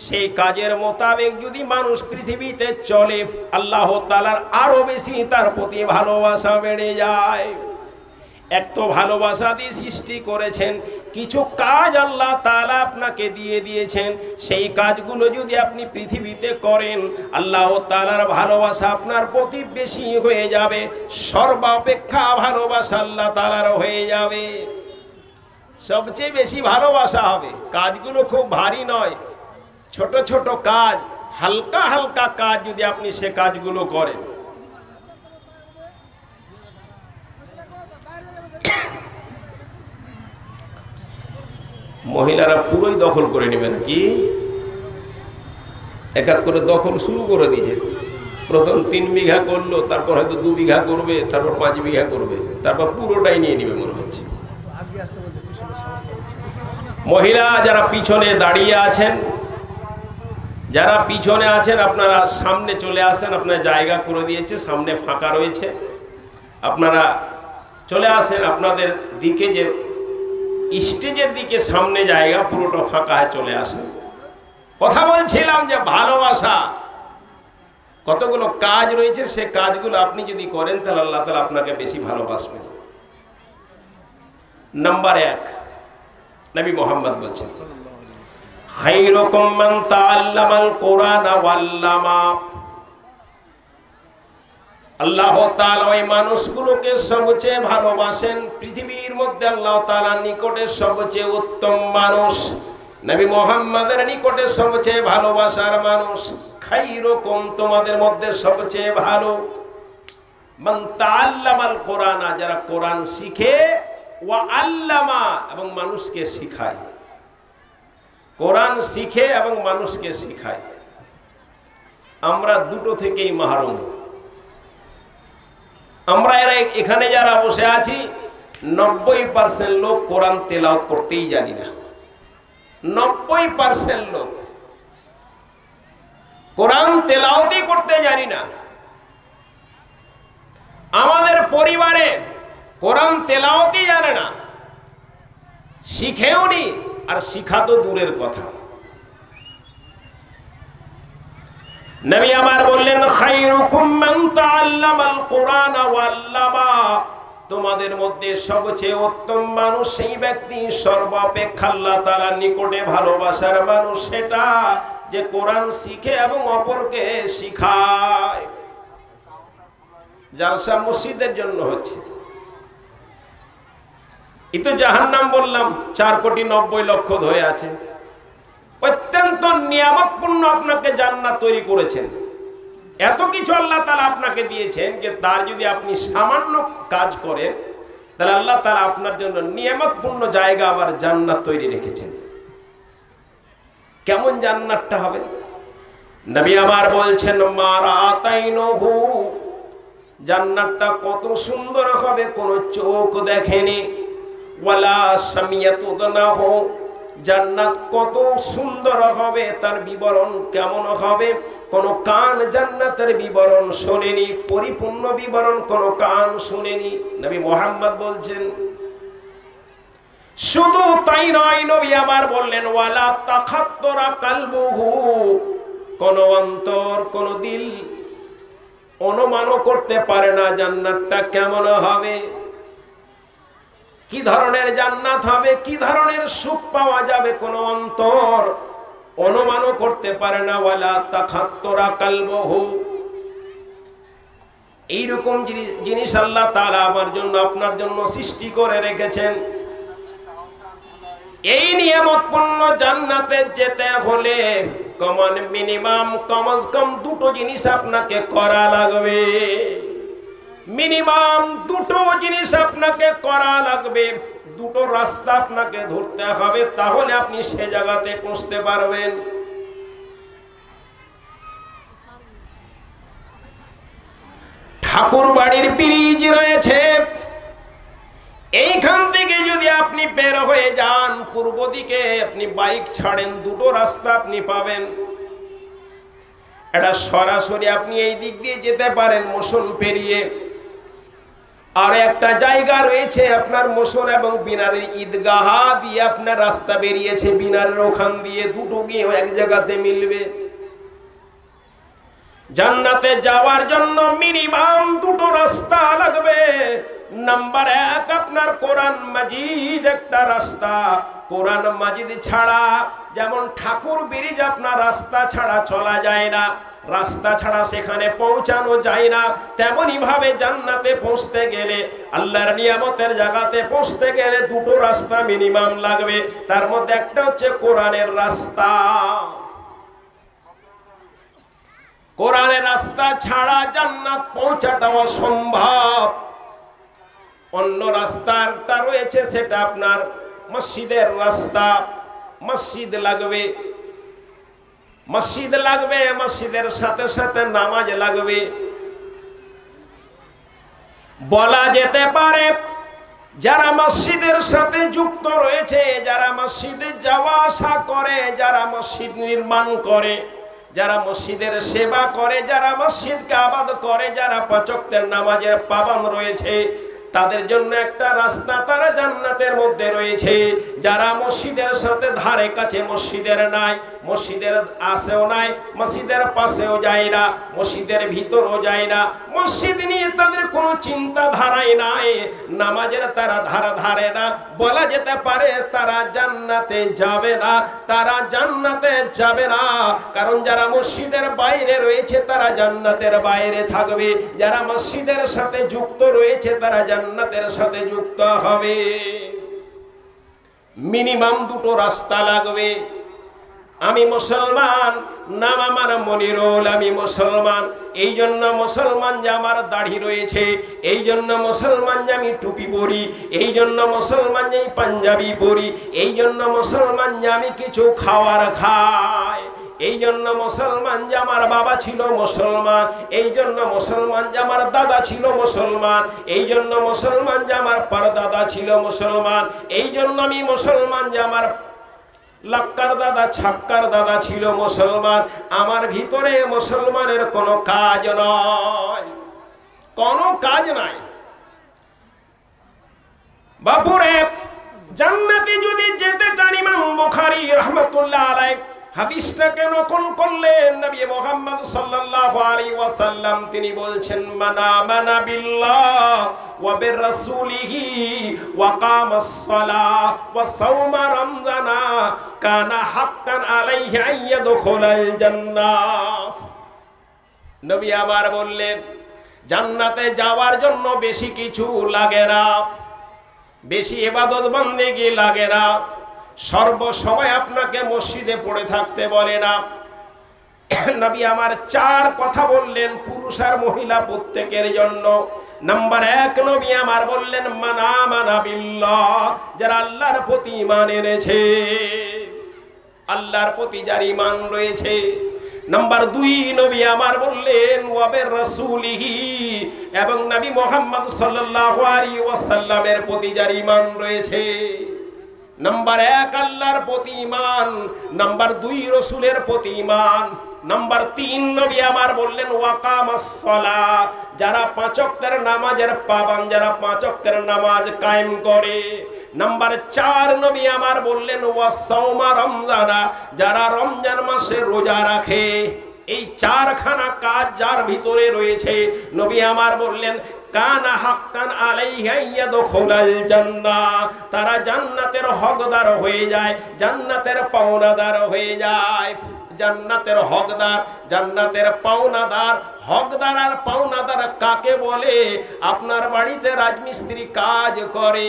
সেই কাজের মোতাবেক যদি মানুষ পৃথিবীতে চলে, আল্লাহ তাআলার আরো বেশি তার প্রতি ভালোবাসা বেড়ে যায়। এক তো ভালোবাসা দিয়ে সৃষ্টি করেছেন, কিছু কাজ আল্লাহ তাআলা আপনাকে দিয়ে দিয়েছেন, সেই কাজগুলো যদি আপনি পৃথিবীতে করেন, আল্লাহ তাআলার ভালোবাসা আপনার প্রতি বেশি হয়ে যাবে, সর্বাপেক্ষা ভালোবাসা আল্লাহ তাআলার হয়ে যাবে, সবচেয়ে বেশি ভালোবাসা হবে। কাজগুলো খুব ভারী নয়, ছোট ছোট কাজ, হালকা হালকা কাজ যদি আপনি সে কাজগুলো করেন। মহিলারা পুরোই দখল করে নেবেন, কি এক এক করে দখল শুরু করে দিয়েছে। প্রথম 3 বিঘা করলো, তারপর হয়তো 2 বিঘা করবে, তারপর 5 বিঘা করবে, তারপর পুরোটাই নিয়ে নেবে মনে হচ্ছে। মহিলা যারা পিছনে দাঁড়িয়ে আছেন, যারা পিছনে আছেন, আপনারা সামনে চলে আসেন, আপনার জায়গা করে দিয়েছে, সামনে ফাঁকা রয়েছে, আপনারা চলে আসেন। আপনাদের দিকে যে স্টেজের দিকে সামনে জায়গা পুরোটা ফাঁকা, চলে আসেন। কথা বলছিলাম যে ভালোবাসা, কতগুলো কাজ রয়েছে, সে কাজগুলো আপনি যদি করেন, তাহলে আল্লাহ তাআলা আপনাকে বেশি ভালোবাসবেন। নাম্বার 1, নবী মুহাম্মদ বলছেন, খায়রুকুম মান তাআল্লামাল কুরআন ওয়া আল্লামা। আল্লাহ তাআলা ওই মানুষগুলোকে সবচেয়ে ভালোবাসেন। পৃথিবীর মধ্যে আল্লাহ তাআলার নিকটে সবচেয়ে উত্তম মানুষ, নবী মুহাম্মাদের নিকটে সবচেয়ে ভালোবাসার মানুষ। খায়রুকুম, তোমাদের মধ্যে সবচেয়ে ভালো, মান তাআল্লামাল কুরআন, যারা কোরআন শিখে, ওয়া আল্লামা, এবং মানুষকে শিখায়। কোরআন শিখে এবং মানুষকে শিখায়। আমরা দুটো থেকেই মাহরুম। আমরা এখানে যারা বসে আছি 90% লোক কোরআন তেলাওয়াত করতেই জানি না। 90% লোক কোরআন তেলাওয়াতই করতে জানি না। আমাদের পরিবারে কোরআন তেলাওয়াতই জানে না, শিখেও নি, আর শিখা তো দূরের কথা। নবী আমার বললেন, খায়রুকুম মান তাআল্লামাল কুরআন ওয়া আল্লামা, তোমাদের মধ্যে সবচেয়ে উত্তম মানুষ সেই ব্যক্তি, সর্বাপেক্ষা আল্লাহ তাআলার নিকটে ভালোবাসার মানুষ সেটা, যে কোরআন শিখে এবং অপরকে শিখায়। জালসা মসজিদের জন্য হচ্ছে, এই তো জাহান্নাম বললাম 4,90,00,000 ধরে আছে। অত্যন্ত নিয়ামতপূর্ণ আপনাকে জান্নাত তৈরি করেছেন। এত কিছু আল্লাহ তাআলা আপনাকে দিয়েছেন যে তার যদি আপনি সামান্য কাজ করেন, তাহলে আল্লাহ তাআলা আপনার জন্য নিয়ামতপূর্ণ জায়গা আবার জান্নাত তৈরি রেখেছেন। কেমন জান্নাতটা হবে? নবী আমার বলছেন, মারাতাইনহু, জান্নাতটা কত সুন্দর হবে কোন চোখ দেখেনি। ওয়ালা সামিয়াতুদনাহু, জান্নাত কত সুন্দর হবে, তার বিবরণ কেমন হবে, কোন কান জান্নাতের বিবরণ শোনেনি, পরিপূর্ণ বিবরণ কোন কান শুনেনি। নবী মুহাম্মদ বলছেন। শুধু তাই নয়, নবী আমার বললেন, ওয়ালা তাখাত্তরা কালবুহু, কোন অন্তর, কোন দিল অনুমানও করতে পারে না জান্নাতটা কেমন হবে, কি ধরনের জান্নাত হবে, কি ধরনের সুখ পাওয়া যাবে, কোন অন্তর অনুমানও করতে পারে না। ওয়ালা তাখাত্তরা কালবুহু, এইরকম জিনিস আল্লাহ তাআলা আমার জন্য, আপনার জন্য সৃষ্টি করে রেখেছেন। এই নিয়ামতপূর্ণ জান্নাতে যেতে হলে মিনিমাম কমস কম দুটো জিনিস আপনাকে করা লাগবে। মিনিমাম দুটো জিনিস আপনাকে করা লাগবে, দুটো রাস্তা আপনাকে ধরতে হবে, তাহলে আপনি সে জায়গাতে পৌঁছতে পারবেন। ঠাকুর বাড়ির ব্রিজ রয়েছে, এইখান থেকে যদি আপনি বের হয়ে যান পূর্ব দিকে, আপনি বাইক ছাড়েন, দুটো রাস্তা আপনি পাবেন। এটা সরাসরি আপনি এই দিক দিয়ে যেতে পারেন মোশন পেরিয়ে, আর একটা জায়গা রয়েছে আপনার মোশন এবং বিনারের ঈদগাহ দিয়ে আপনার রাস্তা বেরিয়েছে, বিনারের ওখান দিয়ে, দুটো গিয়ে এক জায়গাতে মিলবে। জান্নাতে যাওয়ার জন্য মিনিমাম দুটো রাস্তা লাগবে। নাম্বার 1, আপনার কোরআন মাজিদ একটা রাস্তা। কোরআন মাজিদ ছাড়া, যেমন ঠাকুর ব্রিজ আপনার রাস্তা ছাড়া চলা যায় না, রাস্তা ছাড়া সেখানে পৌঁছানো যায় না, তেমনি ভাবে জান্নাতে পৌঁছতে গেলে, আল্লাহর নিয়ামতের জায়গাতে পৌঁছতে গেলে দুটো রাস্তা মিনিমাম লাগবে। তার মধ্যে একটা হচ্ছে কোরআনের রাস্তা। কোরআনের রাস্তা ছাড়া জান্নাত পৌঁছাটা অসম্ভব। অন্য রাস্তাটা রয়েছে, সেটা আপনার মসজিদের রাস্তা। মসজিদ লাগবে, মসজিদ লাগবে, মসজিদের সাথে সাথে নামাজ লাগবে। বলা যেতে পারে যারা মসজিদের সাথে যুক্ত রয়েছে, যারা মসজিদে যাওয়া আসা করে, যারা মসজিদ নির্মাণ করে, যারা মসজিদের সেবা করে, যারা মসজিদকে আবাদ করে, যারা 5 ওয়াক্তের নামাজের পাবন্দ রয়েছে, তাদের জন্য একটা রাস্তা, তারা জান্নাতের মধ্যে রয়েছে। যারা মসজিদের সাথে ধারে কাছে মসজিদের নাই, মসজিদের আশেও নাই, মসজিদের পাশেও যায় না, মসজিদের ভিতরও যায় না, মসজিদ নিয়ে তাদের কোনো চিন্তাধারাই নাই, নামাজের তারা ধারে না, বলা যেতে পারে তারা জান্নাতে যাবে না, তারা জান্নাতে যাবে না। কারণ যারা মসজিদের বাইরে রয়েছে তারা জান্নাতের বাইরে থাকবে, যারা মসজিদের সাথে যুক্ত রয়েছে তারা জান্নাতের সাথে যুক্ত হবে। মিনিমাম দুটো রাস্তা লাগবে। আমি মুসলমান, নাম আমার মনিরুল, আমি মুসলমান, এই জন্য মুসলমান যে আমার দাড়ি রয়েছে, এই জন্য মুসলমান যে আমি টুপি পরি, এই জন্য মুসলমান যে পাঞ্জাবি পরি, এই জন্য মুসলমান যে আমি কিছু খাওয়ার খাই, এই জন্য মুসলমান যে আমার বাবা ছিল মুসলমান, এই জন্য মুসলমান যে আমার দাদা ছিল মুসলমান, এই জন্য মুসলমান যে আমার পরদাদা ছিল মুসলমান, এই জন্য আমি মুসলমান যে আমার লাক্কার দাদা ছাক্কার দাদা ছিল মুসলমান। আমার ভিতরে মুসলমানের কোনো কাজ নয়, কোনো কাজ নাই। বাপুরে জান্নাতে যদি যেতে চান, ইমাম বুখারী রাহমাতুল্লাহ আলাইহি হাদিসটাকে নকল করলেন। নবী মুহাম্মদ সাল্লাল্লাহু আলাইহি ওয়াসাল্লাম তিনি বলছেন, মানা মানা বিল্লাহ ওয়া বিরাসূলিহি ওয়া কামাস সালাহ ওয়া সাওমা রমজানা কানা হাক্কান আলাইহি আইয়াদখুলাল জান্নাহ। নবী আবার বললেন, জান্নাতে যাওয়ার জন্য বেশি কিছু লাগে না, বেশি ইবাদত বন্দেগী লাগে না, সর্বসময় আপনাকে মসজিদে পড়ে থাকতে বলে না। নবী আমার চার কথা বললেন পুরুষ আর মহিলা প্রত্যেকের জন্য। নাম্বার 1, নবী আমার বললেন, মানা মানা বিল্লাহ, যারা আল্লাহর প্রতি ঈমান এনেছে, আল্লাহর প্রতি যার ঈমান রয়েছে। নাম্বার 2, নবী আমার বললেন ওয়া বিরাসূলিহি, এবং নবী মুহাম্মদ সাল্লাল্লাহু আলাইহি ওয়াসাল্লামের প্রতি যার ঈমান রয়েছে। নাম্বার 1 আল্লাহর প্রতি ঈমান, নাম্বার 2 রাসূলের প্রতি ঈমান, নাম্বার 3 নবী আমার বললেন ওয়াকামাস সালাহ, যারা 5 ওয়াক্তের নামাজের পাবন্দ, যারা 5 ওয়াক্তের নামাজ কায়েম করে। নাম্বার 4 নবী আমার বললেন ওয়াসাওমা রমজানা, যারা রমজান মাসে রোজা রাখে। এই চারখানা কাজ যার ভিতরে রয়েছে, নবী আমার বললেন কানা হাক্কান আলাইহি আইয়াদখুলাল জান্নাহ, তারা জান্নাতের হকদার হয়ে যায়, জান্নাতের পাওনাদার হয়ে যায়। জান্নাতের হকদার, জান্নাতের পাওনাদার। হকদার আর পাওনাদার কাকে বলে? আপনার বাড়িতে রাজমিস্ত্রি কাজ করে,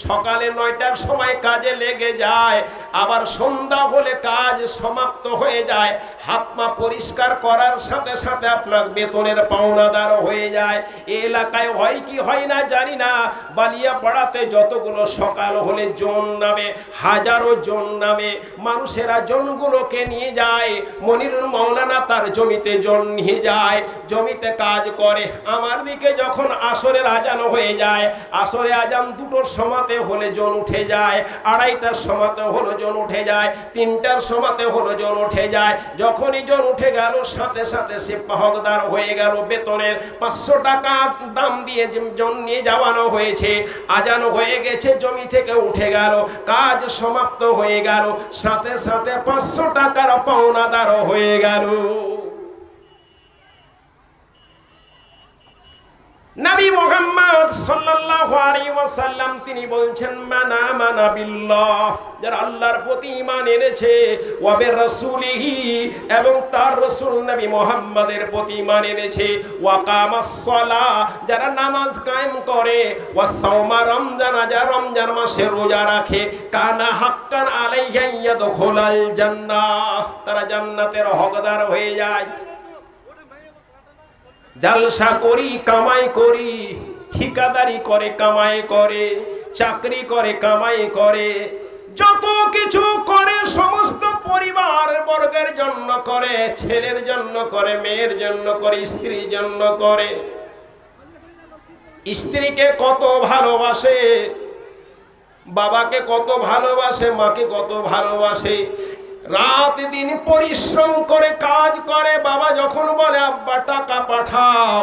সকালে 9টার সময় কাজে লেগে যায়, আবার সন্ধ্যা হলে কাজ সমাপ্ত হয়ে যায়, হাত পা পরিষ্কার করার সাথে সাথে আপনার বেতনের পাওনাদার হয়ে যায়। এই এলাকায় হয় কি হয় না জানি না, বালিয়াপাড়াতে যতগুলো সকাল হলে জন নামে, হাজারো জন নামে, মানুষেরা জনগুলোকে নিয়ে যায়। মনিরুল মাওলানা তার জমিতে জন নিয়ে যায়, জমিতে কাজ করে। আমার দিকে যখন আসরের আজান হয়ে যায়, আসরে আজান 2টোর সময়তে হলে জন উঠে যায়, 2:30টার সময়তে হলো জন উঠে যায়, 3টার সময়তে হলো জন উঠে যায়। যখনই জন উঠে গেল সাথে সাথে সে হকদার হয়ে গেল। বেতনের 500 টাকা দাম দিয়ে জন নিয়ে যাওয়ানো হয়েছে, আজান হয়ে গেছে, জমি থেকে উঠে গেল, কাজ সমাপ্ত হয়ে গেল, সাথে সাথে 500 টাকার পাওনাদার হয়ে গেল। নবী মুহাম্মদ সাল্লাল্লাহু আলাইহি ওয়াসাল্লাম তিনি বলছেন, মানা মানা বিল্লাহ, যারা আল্লাহর প্রতি ঈমান এনেছে, ওয়া বিরাসূলিহি, এবং তার রাসূল নবী মুহাম্মদের প্রতি ঈমান এনেছে, ওয়া কামাস সালাহ, যারা নামাজ কায়েম করে, ওয়া সাওমা রমজানা, যারা রমজান মাসে রোজা রাখে, কানা হাক্কান আলাইহি ইয়াদখুলাল জান্নাহ, তারা জান্নাতের হকদার হয়ে যায়। জালসা করি, কামাই করি, ঠিকাদারি করে, কামাই করে, চাকরি করে, কামাই করে, যত কিছু করে সমস্ত পরিবার বর্গের জন্য করে, ছেলের জন্য করে, মেয়ের জন্য করে, স্ত্রীর জন্য করে। স্ত্রীকে কত ভালোবাসে, বাবাকে কত ভালোবাসে, মাকে কত ভালোবাসে, রাত দিন পরিশ্রম করে কাজ করে। বাবা যখন বলে আব্বা টাকা পাঠাও,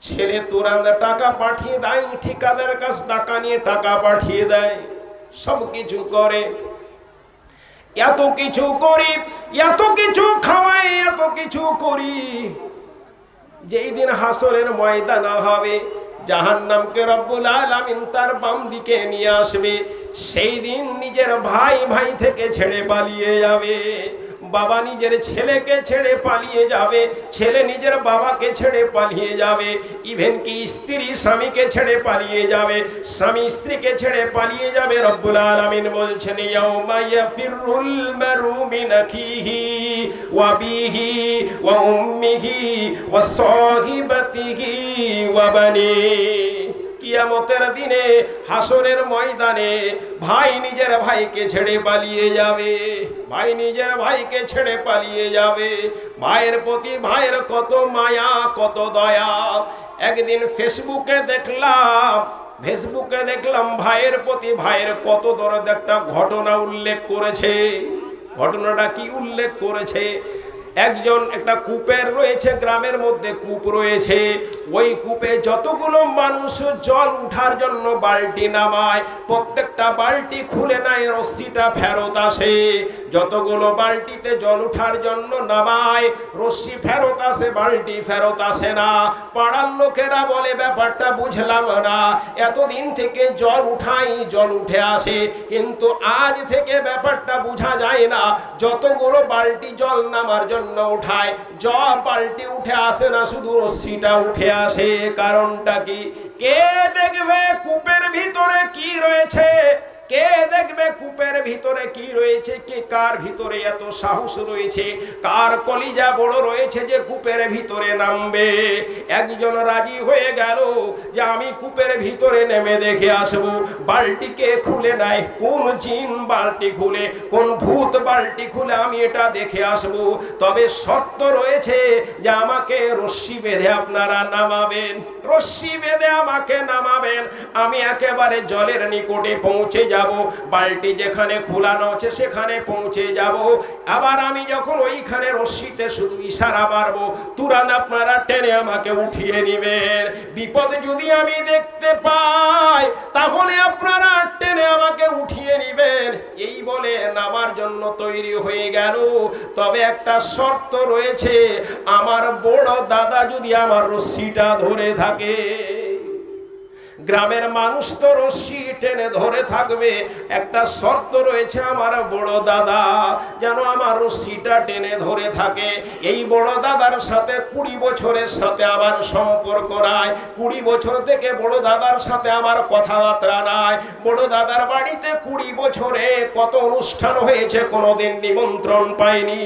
ছেলে তুরন্ত টাকা পাঠিয়ে দেয়, ঠিকাদার কাছ টাকা নিয়ে টাকা পাঠিয়ে দেয়, সব কিছু করে। এত কিছু করি, এত কিছু খাওয়াই, এত কিছু করি, যেই দিন হাসরের ময়দান হবে, জাহান্নামকে রব্বুল আলামিন তার বাম দিকে নিয়ে আসবে, সেই দিন নিজের ভাই ভাই থেকে ছেড়ে পালিয়ে যাবে, বাবা নিজের ছেলেকে ছেড়ে পালিয়ে যাবে, ছেলে নিজের বাবাকে ছেড়ে পালিয়ে যাবে, ইভেন কি স্ত্রী স্বামীকে ছেড়ে পালিয়ে যাবে, স্বামী স্ত্রীকে ছেড়ে পালিয়ে যাবে। রব্বুল আলামিন বলছেন ইয়াউমা ইয়াফিরুল মারউ মিন আখিহি ওয়া বিহি ওয়া উম্মিহি ওয়া সাহিবাতিহি ওয়া বানিহি। কিয়ামতের দিনে হাসরের ময়দানে ভাই নিজের ভাইকে ছেড়ে পালিয়ে যাবে, ভাই নিজের ভাইকে ছেড়ে পালিয়ে যাবে। ভাইয়ের প্রতি ভাইয়ের কত মায়া, কত দয়া। একদিন ফেসবুকে দেখলাম ভাইয়ের প্রতি ভাইয়ের কত দরদ একটা ঘটনা উল্লেখ করেছে। ঘটনাটা কি উল্লেখ করেছে? একটা কূপের রয়েছে, গ্রামের মধ্যে কূপ রয়েছে, ওই কূপে যতগুলো মানুষ জল উঠার জন্য বালতি নামায়, প্রত্যেকটা বালতি খুলে নেয়, রশ্মিটা ফেরত আসে। যতগুলো বালতিতে জল উঠার জন্য নামায়, রশ্মি ফেরত আসে, বালতি ফেরত আসে না। পাড়ার লোকেরা বলে ব্যাপারটা বুঝলাম না, এতদিন থেকে জল উঠাই, জল উঠে আসে, কিন্তু আজ থেকে ব্যাপারটা বোঝা যায় না, যতগুলো বালতি জল নামার জন্য উঠায়, জল বালতি উঠে আসে না, শুধু রশ্মিটা উঠে আসে। কারণটা কি? কে দেখবে কূপের ভিতরে কি রয়েছে? কে দেখবে কূপের ভিতরে কি রয়েছে? কে কার ভিতরে এত সাহস রয়েছে? কার কলিজা বড় রয়েছে যে কূপের ভিতরে নামবে? একজন রাজি হয়ে গেল যে আমি কূপের ভিতরে নেমে দেখে আসব। বালতিকে খুলে নাই, কোন জিন বালতি খুলে, কোন ভূত বালতি খুলে আমি এটা দেখে আসব। তবে শর্ত রয়েছে যে আমাকে রশ্মি বেঁধে আপনারা নামাবেন, রশ্মি বেঁধে আমাকে নামাবেন। আমি একেবারে জলের নিকটে পৌঁছে যাব, বালতি যেখানে খোলানো আছে সেখানে পৌঁছে যাব। আবার আমি যখন ওইখানে রশ্মিতে শুধু ইশারা মারবো, তুরন্ত আপনারা টেনে আমাকে উঠিয়ে নেবেন। বিপদ যদি আমি দেখতে পাই তাহলে আপনারা টেনে আমাকে উঠিয়ে নেবেন। এই বলে নামার জন্য তৈরি হয়ে গেল। তবে একটা শর্ত রয়েছে, আমার বড় দাদা যদি আমার রশ্মিটা ধরে থাকে। গ্রামের মানুষ তো রশ্মি টেনে ধরে থাকবে, একটা শর্ত রয়েছে, আমার বড় দাদা যেন আমার রশ্মিটা টেনে ধরে থাকে। এই বড় দাদার সাথে 20 বছরের সাথে আমার সম্পর্ক নাই, 20 বছর থেকে বড় দাদার সাথে আমার কথাবার্তা নাই। বড় দাদার বাড়িতে 20 বছরে কত অনুষ্ঠান হয়েছে, কোনোদিন নিমন্ত্রণ পাইনি।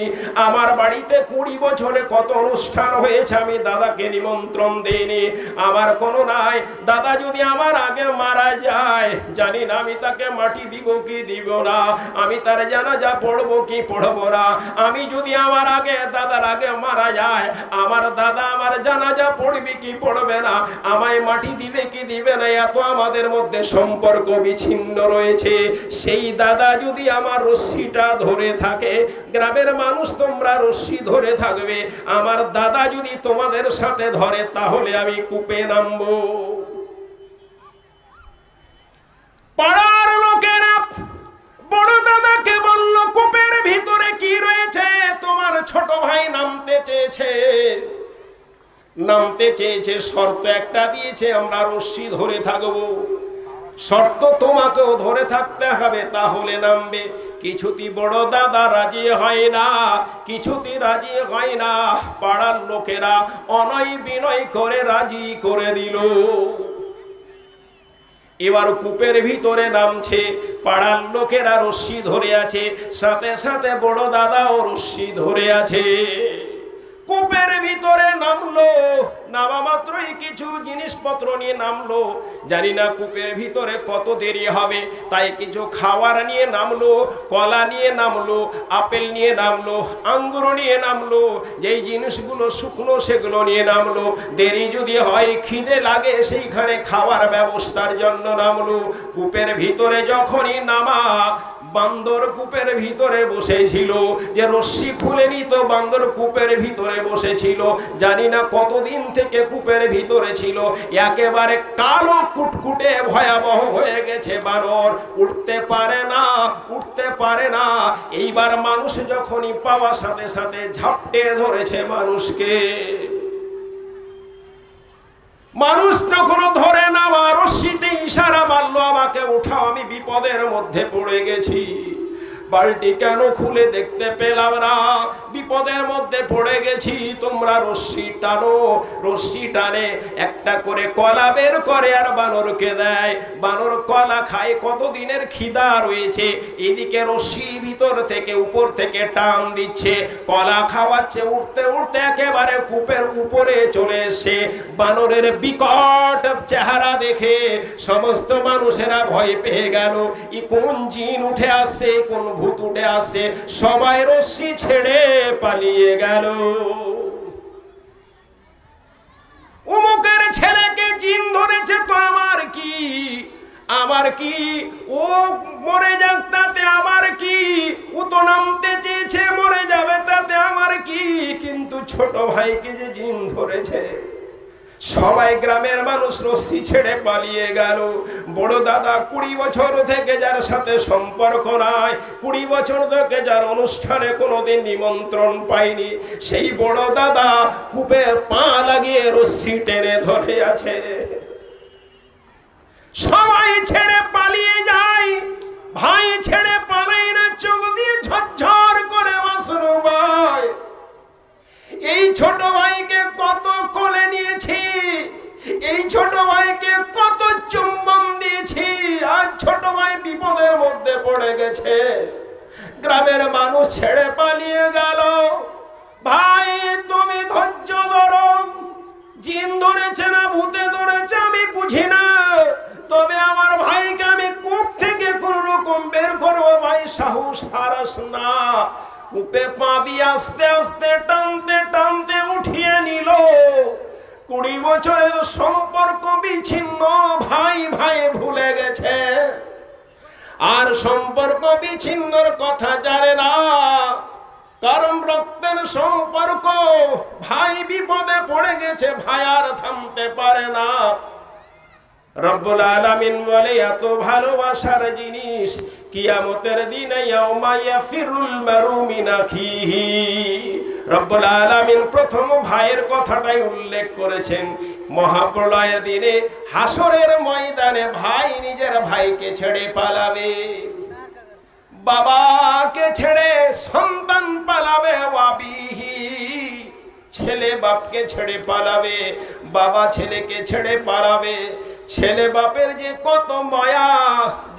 আমার বাড়িতে 20 বছরে কত অনুষ্ঠান হয়েছে, আমি দাদাকে নিমন্ত্রণ দিইনি। আমার কোনো নাই। দাদা যদি আমার আগে মারা যায়, জানি না আমি তাকে মাটি দিব কি দিব না, আমি তার জানাজা পড়বো কি পড়বো না। আমি যদি আমার আগে, দাদার আগে মারা যায়, আমার দাদা আমার জানাজা পড়বে কি পড়বে না, আমায় মাটি দিবে কি দিবে না, এত আমাদের মধ্যে সম্পর্ক বিচ্ছিন্ন রয়েছে। সেই দাদা যদি আমার রশ্মিটা ধরে থাকে, গ্রামের মানুষ তোমরা রশ্মি ধরে থাকবে, আমার দাদা যদি তোমাদের সাথে ধরে তাহলে আমি কূপে নামবো। পাড়ার লোকেরা বড় দাদাকে বলল, কূপের ভিতরে কি রয়েছে? তোমার ছোট ভাই নামতে চেয়েছে, শর্ত একটা দিয়েছে, আমরা রশ্মি ধরে থাকবো। শর্ত তোমাকেও ধরে থাকতে হবে, তাহলে নামবে। কিছুতেই বড় দাদা রাজি হয় না, কিছুতেই রাজি হয় না। পাড়ার লোকেরা অনয় বিনয় করে রাজি করে দিল। এবার কূপের ভিতরে নামছে, পাড়ার লোকেরা রশ্মি ধরে আছে, সাথে সাথে বড় দাদাও রশ্মি ধরে আছে। কূপের ভিতরে নামলো, নামা মাত্রই কিছু জিনিসপত্র নিয়ে নামলো। জানি না কূপের ভিতরে কত দেরি হবে, তাই কিছু খাবার নিয়ে নামলো, কলা নিয়ে নামলো, আপেল নিয়ে নামলো, আঙ্গুর নিয়ে নামলো। যেই জিনিসগুলো শুকনো সেগুলো নিয়ে নামলো। দেরি যদি হয়, খিদে লাগে, সেইখানে খাওয়ার ব্যবস্থার জন্য নামলো। কূপের ভিতরে যখনই নামা, বান্দর কূপের ভিতরে বসেছিল, যে রশ্মি খুলে নিত বান্দর কূপের ভিতরে বসেছিল। জানি না কতদিন থেকে কূপের ভিতরে ছিল, একেবারে কালো কুটকুটে ভয়াবহ হয়ে গেছে বানর, উঠতে পারে না, উঠতে পারে না। এইবার মানুষ যখনই পাওয়ার সাথে সাথে ঝাপটে ধরেছে মানুষকে। মানুষ যখন ধরে নেওয়া রশ্মিতে ইশারা মারলো, আমাকে উঠাও, আমি বিপদের মধ্যে পড়ে গেছি। বালতি কেন খুলে দেখতে পেলাম না, বিপদের মধ্যে পড়ে গেছি। তোমরা রশ্মি টানো। রশ্মি টানে, একটা করে কলা বের করে আর বানরকে দেয়। বানর কলা খায়, কতদিনের খিদা রয়েছে। এদিকে রশ্মি ভিতর থেকে উপর থেকে টান দিচ্ছে, কলা খাওয়াচ্ছে। উঠতে উঠতে একেবারে কূপের উপরে চলে এসে বানরের বিকট চেহারা দেখে সমস্ত মানুষেরা ভয় পেয়ে গেল। ই কোন জিন উঠে আসছে, কোন ভূত উঠে আসছে। সবাই রশ্মি ছেড়ে পালিয়ে গেল। অমুকের ছেলেকে জিন ধরেছে, তো আমার কি, আমার কি, ও মরে যাক তাতে আমার কি, ও তো নামতে চেয়েছে মরে যাবে তাতে আমার কি, কিন্তু ছোট ভাইকে যে জিন ধরেছে। সবাই গ্রামের মানুষ রশ্মি ছেড়ে পালিয়ে গেল। বড় দাদা 20 বছর থেকে যার সাথে সম্পর্ক নাই, 20 বছর থেকে যার অনুষ্ঠানে কোনোদিন নিমন্ত্রণ পায়নি, সেই বড় দাদা কূপে পা লাগিয়ে রশ্মি টেনে ধরে আছে। সবাই ছেড়ে পালিয়ে যায়, ভাই ছেড়ে পালাই না, চোখ দিয়ে ঝরঝর করে অশ্রু বয়। এই ছোট ভাইকে কত কোলে নিয়েছি, এই ছোট ভাইকে কত চুম্বন দিয়েছি, আজ ছোট ভাই বিপদের মধ্যে পড়ে গেছে। গ্রামের মানুষ ছেড়ে পালিয়ে গেল। ভাই তুমি ধৈর্য ধরো, জিন ধরেছে না ভূতে ধরেছে আমি বুঝি না, তবে আমার ভাইকে আমি কূপ থেকে কোন রকম বের করবো। ভাই সাহস হারাস না। কূপে পা দিয়ে আস্তে আস্তে টানতে টানতে উঠিয়ে নিল। 20 বছরের সম্পর্ক বিচ্ছিন্ন, ভাই ভাই ভুলে গেছে, আর সম্পর্ক বিচ্ছিন্নর কথা জানে না, কারণ রক্তের সম্পর্ক। ভাই বিপদে পড়ে গেছে, ভাই আর থামতে পারে না। রব্বুল আলামিন বলে, এত ভালোবাসার জিনিস কিয়ামতের দিনে ইয়াউমা ইয়াফিরুল মারউ মিন আখিহি। রব্বুল আলামিন প্রথম ভাইয়ের কথাটাই উল্লেখ করেছেন। মহাপ্রলয়ের দিনে হাসরের ময়দানে ভাই নিজের ভাইকে ছেড়ে পালাবে, বাবাকে ছেড়ে সন্তান পালাবে। ওয়াবিহি, ছেলে বাপকে ছেড়ে পালাবে, বাবা ছেলেকে ছেড়ে পালাবে। ছেলে বাপের যে কত মায়া,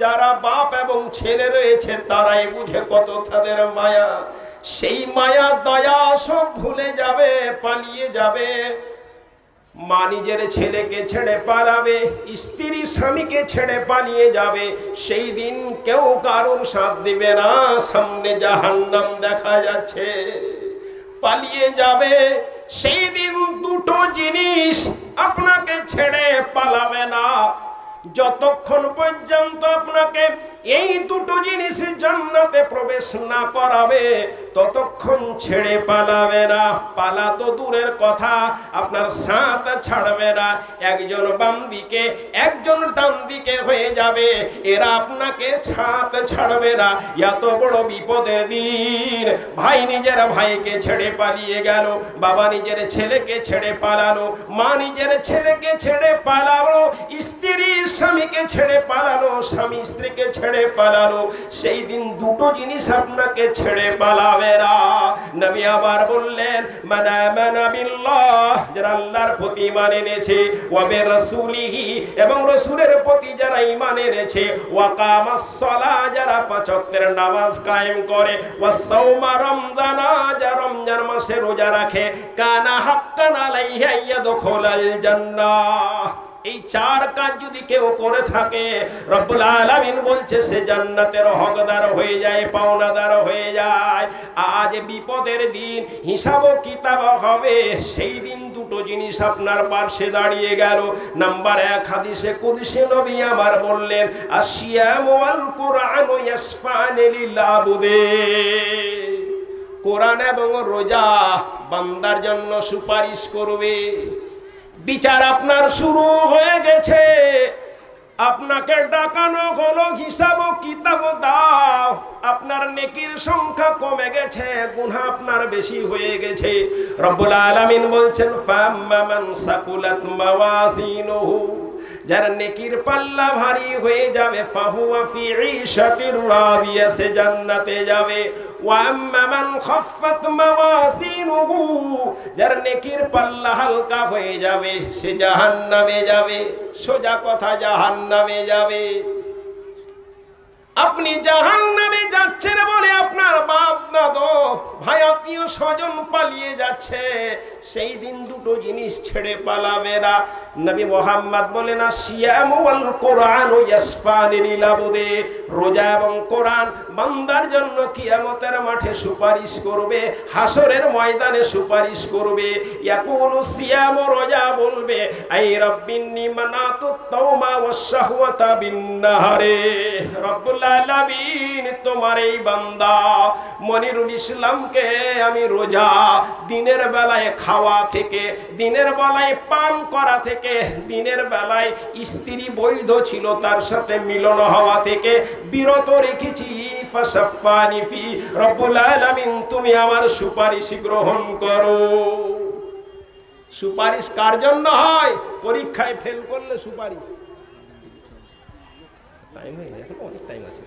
যারা বাপ এবং ছেলে রয়েছে তারাই বুঝে কত তাদের মায়া। সেই মায়া দয়া সব ভুলে যাবে, পালিয়ে যাবে। মা নিজের ছেলেকে ছেড়ে পালাবে, স্ত্রী স্বামীকে ছেড়ে পালিয়ে যাবে। সেই দিন কেউ কারোর সাথ দিবে না, সামনে জাহান্নাম দেখা যাচ্ছে, পালিয়ে যাবে। সেই দিন দুটো জিনিস আপনাকে ছেড়ে পালাবে না। যতক্ষণ পর্যন্ত আপনাকে এই দুটো জিনিস জান্নাতে প্রবেশ না করাবে, ততক্ষণ ছেড়ে পালাবে না। পালা তো দূরের কথা, আপনার সাথ ছাড়বে না। একজন বাম দিকে একজন ডান দিকে হয়ে যাবে, এরা আপনাকে সাথ ছাড়বে না। এত বড় বিপদের দিন। ভাই নিজের ভাইকে ছেড়ে পালিয়ে গেল, বাবা নিজের ছেলেকে ছেড়ে পালালো, মা নিজের ছেলেকে ছেড়ে পালালো, স্ত্রী স্বামীকে ছেড়ে পালালো, স্বামী স্ত্রীকে ছেড়ে পালালো। সেই দিন দুটো জিনিস আপনাকে ছেড়ে পালাবে না। নবী আবার বললেন, মান আমানা বিল্লাহ, যারা আল্লাহর প্রতি ঈমান এনেছে, ওয়া বিরাসূলিহি, এবং রাসূলের প্রতি যারা ঈমান এনেছে, ওয়া কামাস সালাহ, যারা 5 ওয়াক্তের নামাজ কায়েম করে, ওয়া সাওমা রমজানা, যারা রমজান মাসে রোজা রাখে, কানা হাক্কান আলাইহি আইয়াদখুলাল জান্নাহ, এই 4 কাজ যদি কেউ করে থাকে রব্বুল আলামিন বলছে সে জান্নাতের হকদার হয়ে যায়, পাওনাদার হয়ে যায়। আজ বিপদের দিন, হিসাব কিতাব হবে, সেই দিন দুটো জিনিস আপনার পাশে দাঁড়িয়ে গেল। নাম্বার 1, হাদিসে কুদসি নবী আমার বললেন, আসিয়াম ওয়াল কুরআন ইয়াসফানি লিল আবদে। কোরআন এবং রোজা বান্দার জন্য সুপারিশ করবে। বিচার আপনার শুরু হয়ে গেছে, আপনাকে ডাকানো হলো, হিসাব কিতাব দাও। আপনার নেকির সংখ্যা কমে গেছে, গুনাহ আপনার বেশি হয়ে গেছে। রব্বুল আলামিন বলছেন, ফাম্মা মান সাকুলাত মাওয়াজিনুহু, যার নেকির পাল্লা ভারী হয়ে যাবে, ফাহুয়া ফি ঈশাতির রাদিয়া, সে জান্নাতে যাবে। ওয়া আম্মা মান খাফফাত মাওয়াজিনুহু, যার নেকির পাল্লা হালকা হয়ে যাবে, সে জাহান্নামে যাবে। সোজা কথা, জাহান্নামে যাবে। আপনি জাহান্নামে যাচ্ছেন বলে আপনার বাপ দাদা ভাই আত্মীয় স্বজন পালিয়ে যাচ্ছে, সেই দিন দুটো জিনিস ছেড়ে পালাবে না। নবী মুহাম্মদ বলেন, আসিয়াম ওয়াল কুরআন ইয়াসফানি লিল আবদে, রোজা এবং কোরআন বান্দার জন্য কিয়ামতের মাঠে সুপারিশ করবে, হাসরের ময়দানে সুপারিশ করবে। ইয়াকুলু সিয়াম, রোজা বলবে, আই রাব্বিন্নি মানাতুত তাওমা ওয়াস শাহওয়াতা বিন নাহারে। রব্বুল আলামিন, তোমার এই বান্দা মনিরুল ইসলামকে আমি রোজা, দিনের বেলায় খাওয়া থেকে, দিনের বেলায় পান করা থেকে, দিনের বেলায় স্ত্রী বৈধ ছিল তার সাথে মিলন হওয়া থেকে বিরত রেখেছি। ফাসাফানি ফি, রব্বুল আলামিন তুমি আমার সুপারিশ গ্রহণ করো। সুপারিশ কার জন্য হয়? পরীক্ষায় ফেল করলে সুপারিশ। টাইম হয়ে গেছে, অনেক টাইম আছে,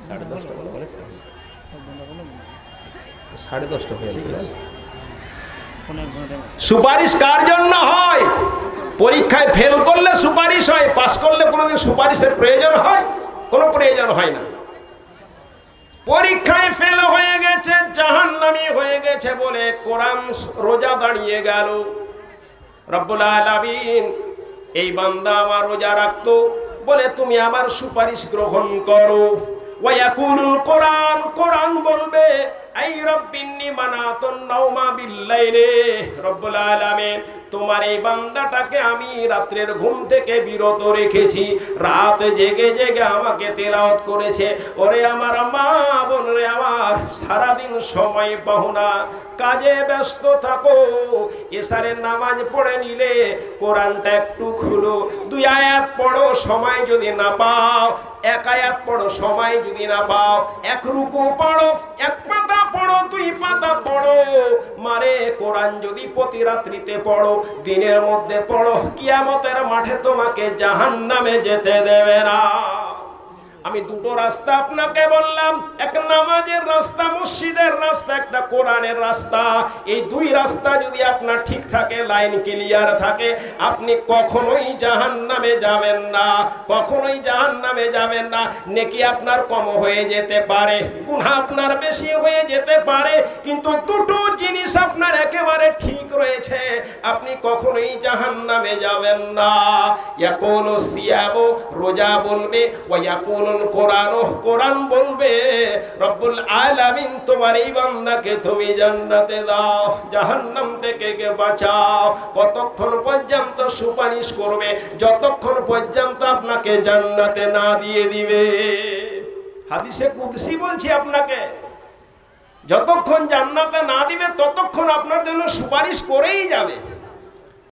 10:30 বলে অনেক টাইম, 10:30 হয়ে গেছে। সুপারিশ কার জন্য হয়? পরীক্ষায় ফেল করলে সুপারিশ হয়, পাস করলে কোনোদিন সুপারিশের প্রয়োজন হয়? কোনো প্রয়োজন হয় না। পরীক্ষায় ফেল হয়ে গেছে, জাহান্নামী হয়ে গেছে বলে কোরআন রোজা দাঁড়িয়ে গেল। রব্বুল আলামিন, এই বান্দা আমার রোজা রাখতো বলে তুমি আমার সুপারিশ গ্রহণ করো। ওয়া ইয়াকুলুল কোরআন, কোরআন বলবে, আই রাব্বিন্নি মানাতুন নাওমা বিল্লাইলি, রব্বুল আলামিন তোমার এই বান্দাটাকে আমি রাত্রের ঘুম থেকে বিরত রেখেছি, রাত জেগে জেগে আমাকে তেলাওয়াত করেছে। ওরে আমার মা বোন রে, আমার সারাদিন সময় পাও না, কাজে ব্যস্ত থাকো, এশারের নামাজ পড়ে নিলে কোরআনটা একটু খুলো, 2 আয়াত পড়ো, সময় যদি না পাও 1 আয়াত পড়ো, সময় যদি না পাও 1 রুকু পড়ো, 1 পাতা পড়ো, 2 পাতা পড়ো। মারে কোরআন যদি প্রতি রাত্রিতে পড়ো, দিনের মধ্যে পড়ো, কিয়ামতের মাঠে তোমাকে জাহান্নামে যেতে দেবে না। আমি দুটো রাস্তা আপনাকে বললাম, এক নামাজের রাস্তা, মসজিদের রাস্তা, একটা কোরআনের রাস্তা। এই 2 রাস্তা যদি আপনার ঠিক থাকে, লাইন ক্লিয়ার থাকে, আপনি কখনোই জাহান্নামে যাবেন না, কখনোই জাহান্নামে যাবেন না। নেকি আপনার কম হয়ে যেতে পারে, গুনাহ আপনার বেশি হয়ে যেতে পারে, কিন্তু দুটো জিনিস আপনার একেবারে ঠিক রয়েছে, আপনি কখনোই জাহান্নামে যাবেন না। ইয়াকুলু সিয়াম, রোজা বলবে, ওয়া ইয়াকুলুল কোরআন, কোরআন বলবে, রব্বুল আলামিন তোমার এই বান্দাকে তুমি জান্নাতে দাও, জাহান্নাম থেকে বাঁচাও। কতক্ষণ পর্যন্ত সুপারিশ করবে? যতক্ষণ পর্যন্ত আপনাকে জান্নাতে না দিয়ে দিবে। হাদিসে কুদসি বলছি আপনাকে, যতক্ষণ জান্নাতে না দিবে ততক্ষণ আপনার জন্য সুপারিশ করেই যাবে।